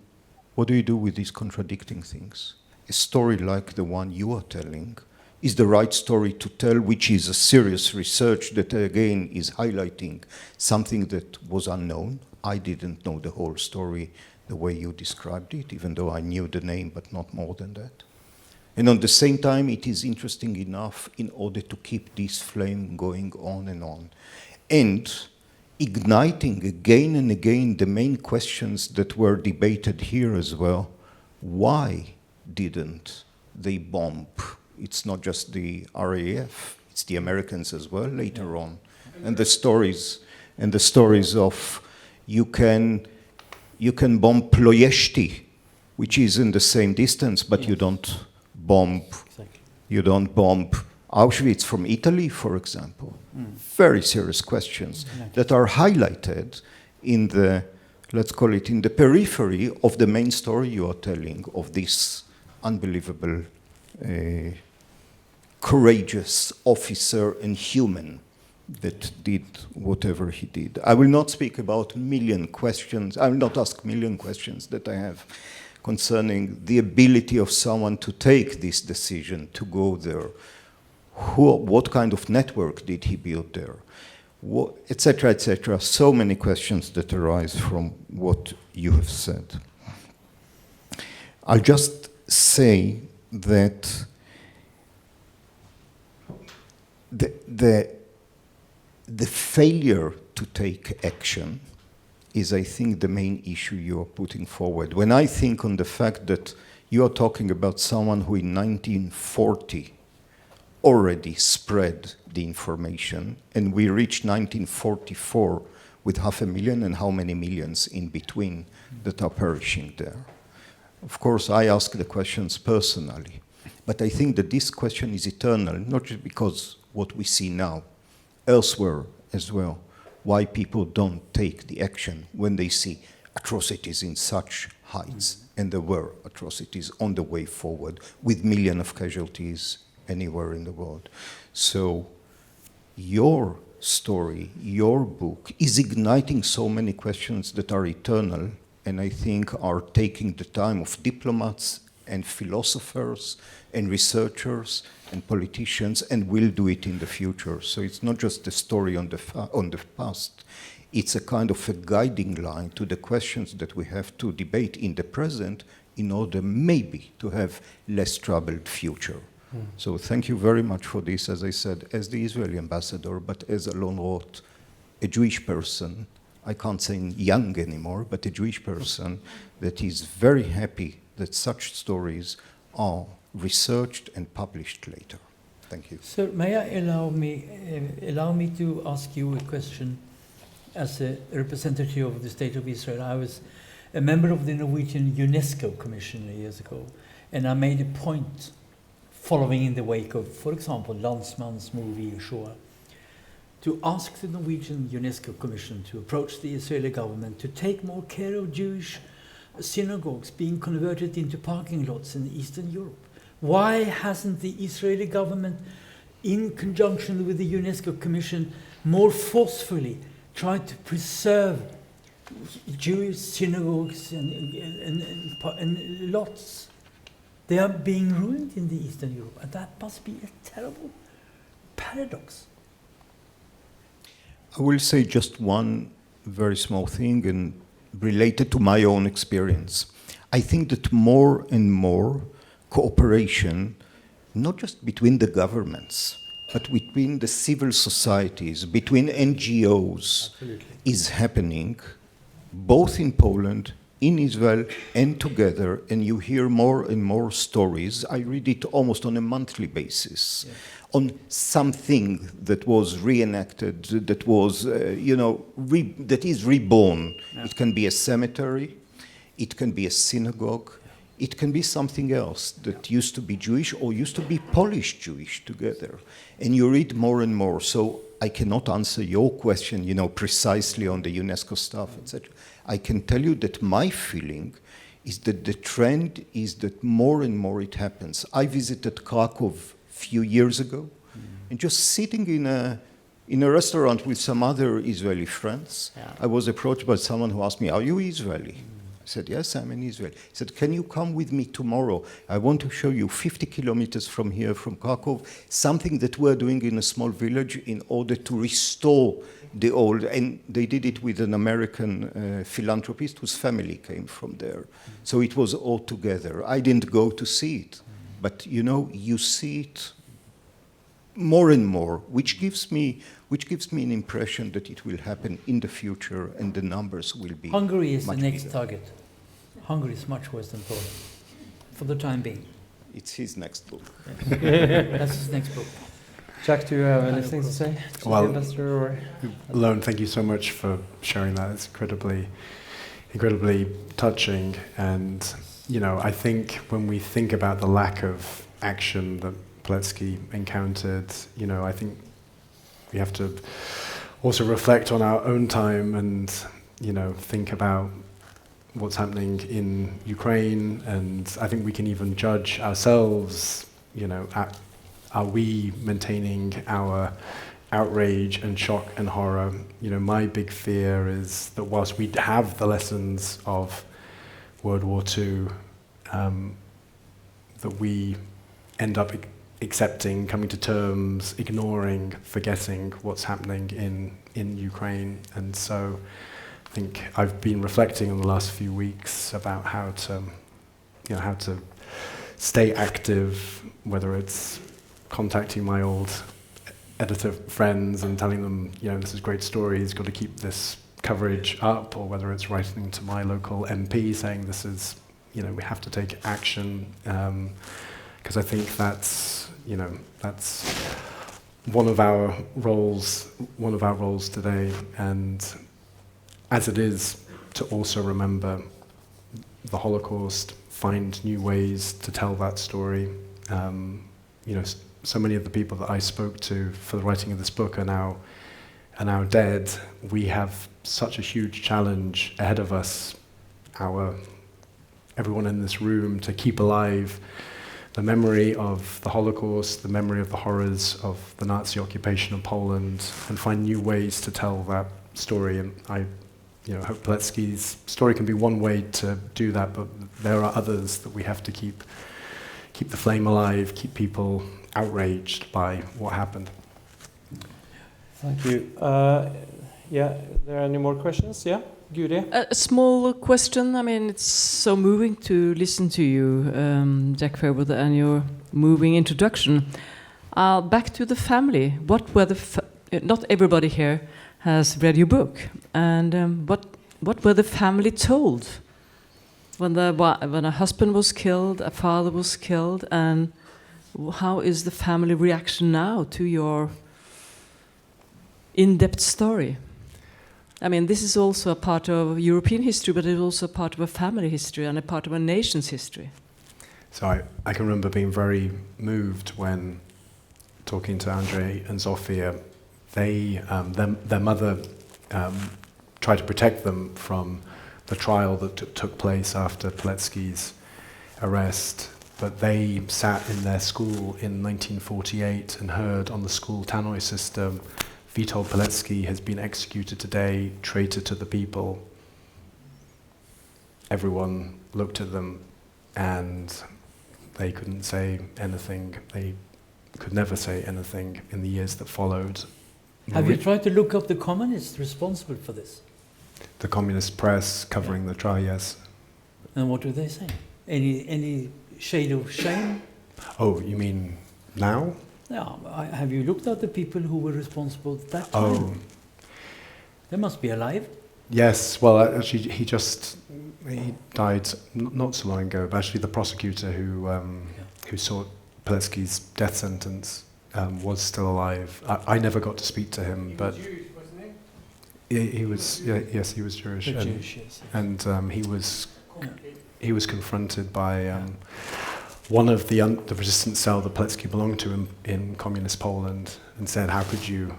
do with these contradicting things? A story like the one you are telling is the right story to tell, which is a serious research that again is highlighting something that was unknown. I didn't know the whole story the way you described it, even though I knew the name, but not more than that. And at the same time, it is interesting enough in order to keep this flame going on, and igniting again and again the main questions that were debated here as well. Why didn't they bomb? It's not just the RAF, it's the Americans as well later on. And the stories of you can bomb Ploiești, which is in the same distance, but you don't bomb Auschwitz from Italy, for example. Very serious questions that are highlighted in the, let's call it, in the periphery of the main story you are telling of this unbelievable, courageous officer and human that did whatever he did. I will not speak about million questions. I will not ask million questions that I have concerning the ability of someone to take this decision to go there. What kind of network did he build there? Etc., etc. So many questions that arise from what you have said. I'll just say that the failure to take action is, I think, the main issue you are putting forward. When I think on the fact that you are talking about someone who in 1940 already spread the information, and we reached 1944 with 500,000 and how many millions in between that are perishing there. Of course, I ask the questions personally, but I think that this question is eternal, not just because what we see now, elsewhere as well, why people don't take the action when they see atrocities in such heights, and there were atrocities on the way forward with millions of casualties anywhere in the world. So your story, your book is igniting so many questions that are eternal, and I think are taking the time of diplomats and philosophers and researchers and politicians, and will do it in the future. So it's not just a story on the past, it's a kind of a guiding line to the questions that we have to debate in the present in order maybe to have less troubled future. So thank you very much for this, as I said, as the Israeli ambassador, but as Alon wrote, a Jewish person, I can't say young anymore, but a Jewish person that is very happy that such stories are researched and published later. Thank you. Sir, may I allow me to ask you a question as a representative of the State of Israel? I was a member of the Norwegian UNESCO Commission years ago, and I made a point, following in the wake of, for example, Landsmann's movie Shoah, to ask the Norwegian UNESCO Commission to approach the Israeli government to take more care of Jewish synagogues being converted into parking lots in Eastern Europe. Why hasn't the Israeli government, in conjunction with the UNESCO Commission, more forcefully tried to preserve Jewish synagogues and lots? They are being ruined in the Eastern Europe, and that must be a terrible paradox. I will say just one very small thing, and related to my own experience. I think that more and more cooperation, not just between the governments, but between the civil societies, between NGOs, is happening, both in Poland, in Israel, and together, and you hear more and more stories. I read it almost on a monthly basis, on something that was reenacted, that was, that is reborn. Yeah. It can be a cemetery, it can be a synagogue, it can be something else that used to be Jewish or used to be Polish Jewish together. And you read more and more. So I cannot answer your question, precisely on the UNESCO stuff, etc. I can tell you that my feeling is that the trend is that more and more it happens. I visited Krakow a few years ago, and just sitting in a restaurant with some other Israeli friends, I was approached by someone who asked me, "Are you Israeli?" I said, "Yes, I'm in Israel." He said, "Can you come with me tomorrow? I want to show you 50 kilometers from here, from Krakow, something that we're doing in a small village in order to restore the old." And they did it with an American philanthropist whose family came from there. So it was all together. I didn't go to see it, but you know, you see it more and more, which gives me an impression that it will happen in the future, and the numbers will be. Hungary is the much next bigger. target. Hungary is much worse than Poland, for the time being. It's his next book. That's his next book. Jack, do you have anything to say? Well, Investor or? Lone, thank you so much for sharing that. It's incredibly touching. And, you know, I think when we think about the lack of action that Pilecki encountered, you know, I think we have to also reflect on our own time and, you know, think about what's happening in Ukraine. And I think we can even judge ourselves, you know, are we maintaining our outrage and shock and horror? You know, my big fear is that whilst we have the lessons of World War II, that we end up accepting, coming to terms, ignoring, forgetting what's happening in Ukraine. And so I think I've been reflecting in the last few weeks about how to stay active, whether it's contacting my old editor friends and telling them, you know, this is a great story, he's got to keep this coverage up, or whether it's writing to my local MP saying this is, you know, we have to take action, because I think that's one of our roles today, and as it is to also remember the Holocaust, find new ways to tell that story. You know, so many of the people that I spoke to for the writing of this book are now dead. We have such a huge challenge ahead of us, everyone in this room, to keep alive the memory of the Holocaust, the memory of the horrors of the Nazi occupation of Poland, and find new ways to tell that story. And I, you know, hope Pilecki's story can be one way to do that, but there are others that we have to keep the flame alive, keep people outraged by what happened. Thank you. Yeah, there are any more questions? Yeah, Guri? A small question. I mean, it's so moving to listen to you, Jack Fairweather, and your moving introduction. Back to the family. What were not everybody here has read your book, and what were the family told when a husband was killed, a father was killed, and how is the family reaction now to your in-depth story? I mean, this is also a part of European history, but it's also a part of a family history and a part of a nation's history. So I can remember being very moved when talking to Andrei and Zofia. Their mother tried to protect them from the trial that took place after Pilecki's arrest, but they sat in their school in 1948 and heard on the school tannoy system, Witold Pilecki has been executed today, traitor to the people. Everyone looked at them and they couldn't say anything. They could never say anything in the years that followed. Have you tried to look up the communists responsible for this? The communist press covering the trial, yes. And what do they say? Any shade of shame? Oh, you mean now? Yeah. Have you looked at the people who were responsible at that time? Oh. They must be alive. Yes, well, actually, he died not so long ago. But actually, the prosecutor who sought Pilecki's death sentence was still alive. I never got to speak to him, but Jewish, wasn't he? he was. Yes, he was Jewish, and he was confronted by one of the resistance cell that Pilecki belonged to in communist Poland, and said, "How could you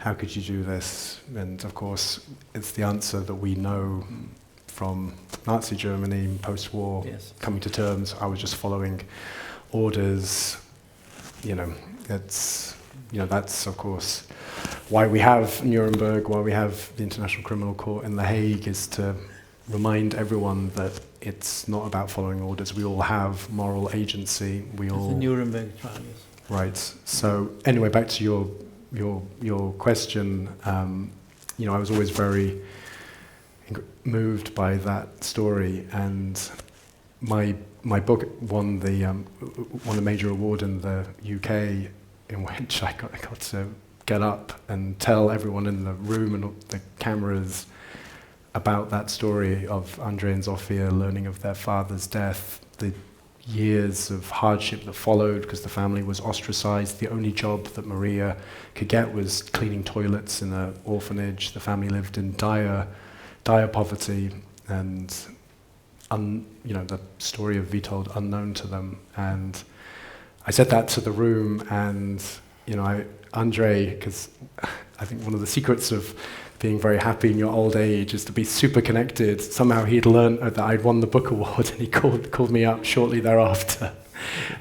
do this?" And of course, it's the answer that we know from Nazi Germany post-war, yes. Coming to terms. I was just following orders. That's of course why we have Nuremberg, why we have the International Criminal Court in The Hague, is to remind everyone that it's not about following orders. We all have moral agency. We all. The Nuremberg trial. Yes. Right. So anyway, back to your question. I was always very moved by that story, and my book won a major award in the UK, in which I got to get up and tell everyone in the room and the cameras about that story of Andrei and Zofia learning of their father's death, the years of hardship that followed because the family was ostracized. The only job that Maria could get was cleaning toilets in an orphanage. The family lived in dire poverty, and the story of Witold unknown to them. And I said that to the room, and Andrei, because I think one of the secrets of being very happy in your old age is to be super connected. Somehow he'd learned that I'd won the book award, and he called me up shortly thereafter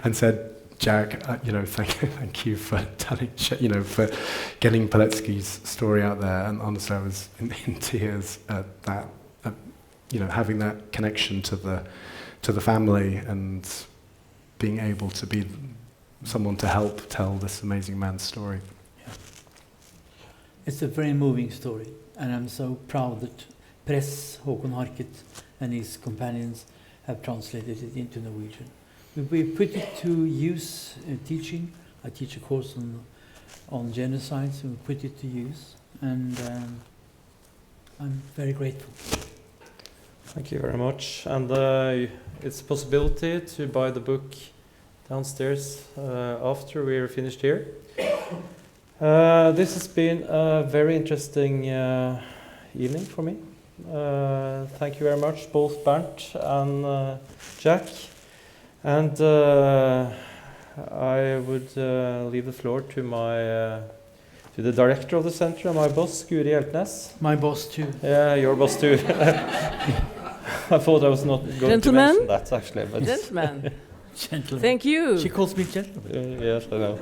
and said, "Jack, thank you for telling, for getting Pilecki's story out there." And honestly, I was in tears at that, having that connection to the family and being able to be someone to help tell this amazing man's story. It's a very moving story, and I'm so proud that Press, Håkon Harket, and his companions have translated it into Norwegian. We put it to use teaching. I teach a course on genocide, so we put it to use, and I'm very grateful. Thank you very much. And it's a possibility to buy the book downstairs after we're finished here. This has been a very interesting evening for me. Thank you very much, both Bernt and Jack. And I would leave the floor to to the director of the center, my boss, Guri Hjeltnes. My boss too. Yeah, your boss too. I thought I was not going to mention that actually, but Gentlemen. Gentlemen. Thank you. She calls me gentleman. Yes, I know.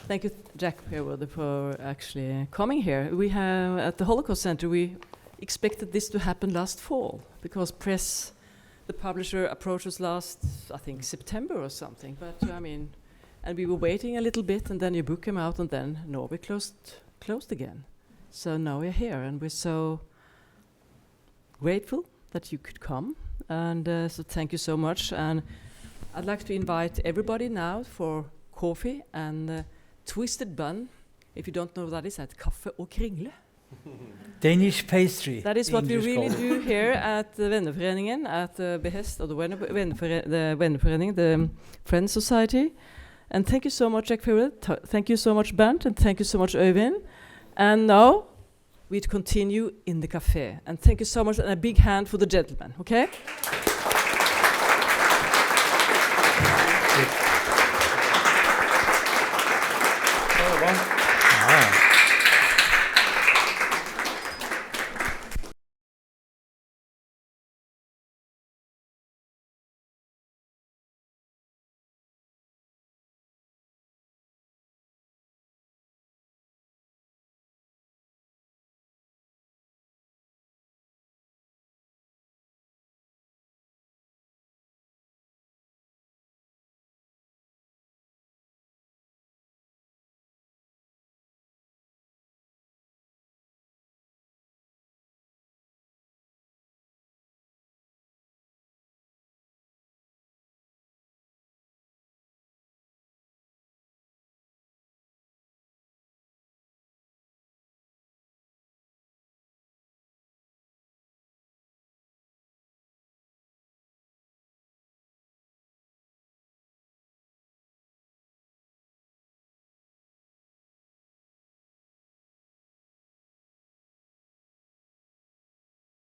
Thank you, Jack Fairweather, for actually coming here. We have at the Holocaust Center. We expected this to happen last fall because Press, the publisher, approached us last, I think, September or something. But and we were waiting a little bit, and then your book came out, and then Norway closed again. So now we're here, and we're so grateful that you could come. And so thank you so much. And I'd like to invite everybody now for coffee and twisted bun. If you don't know what that is, at kaffe og kringle. Danish pastry. That is what we really do here at the Venneforeningen, at the behest of the Venneforening, the Friends Society. And thank you so much, Jack Fairweather. Thank you so much, Bernt, and thank you so much, Øivind. And now we continue in the cafe. And thank you so much, and a big hand for the gentleman, okay?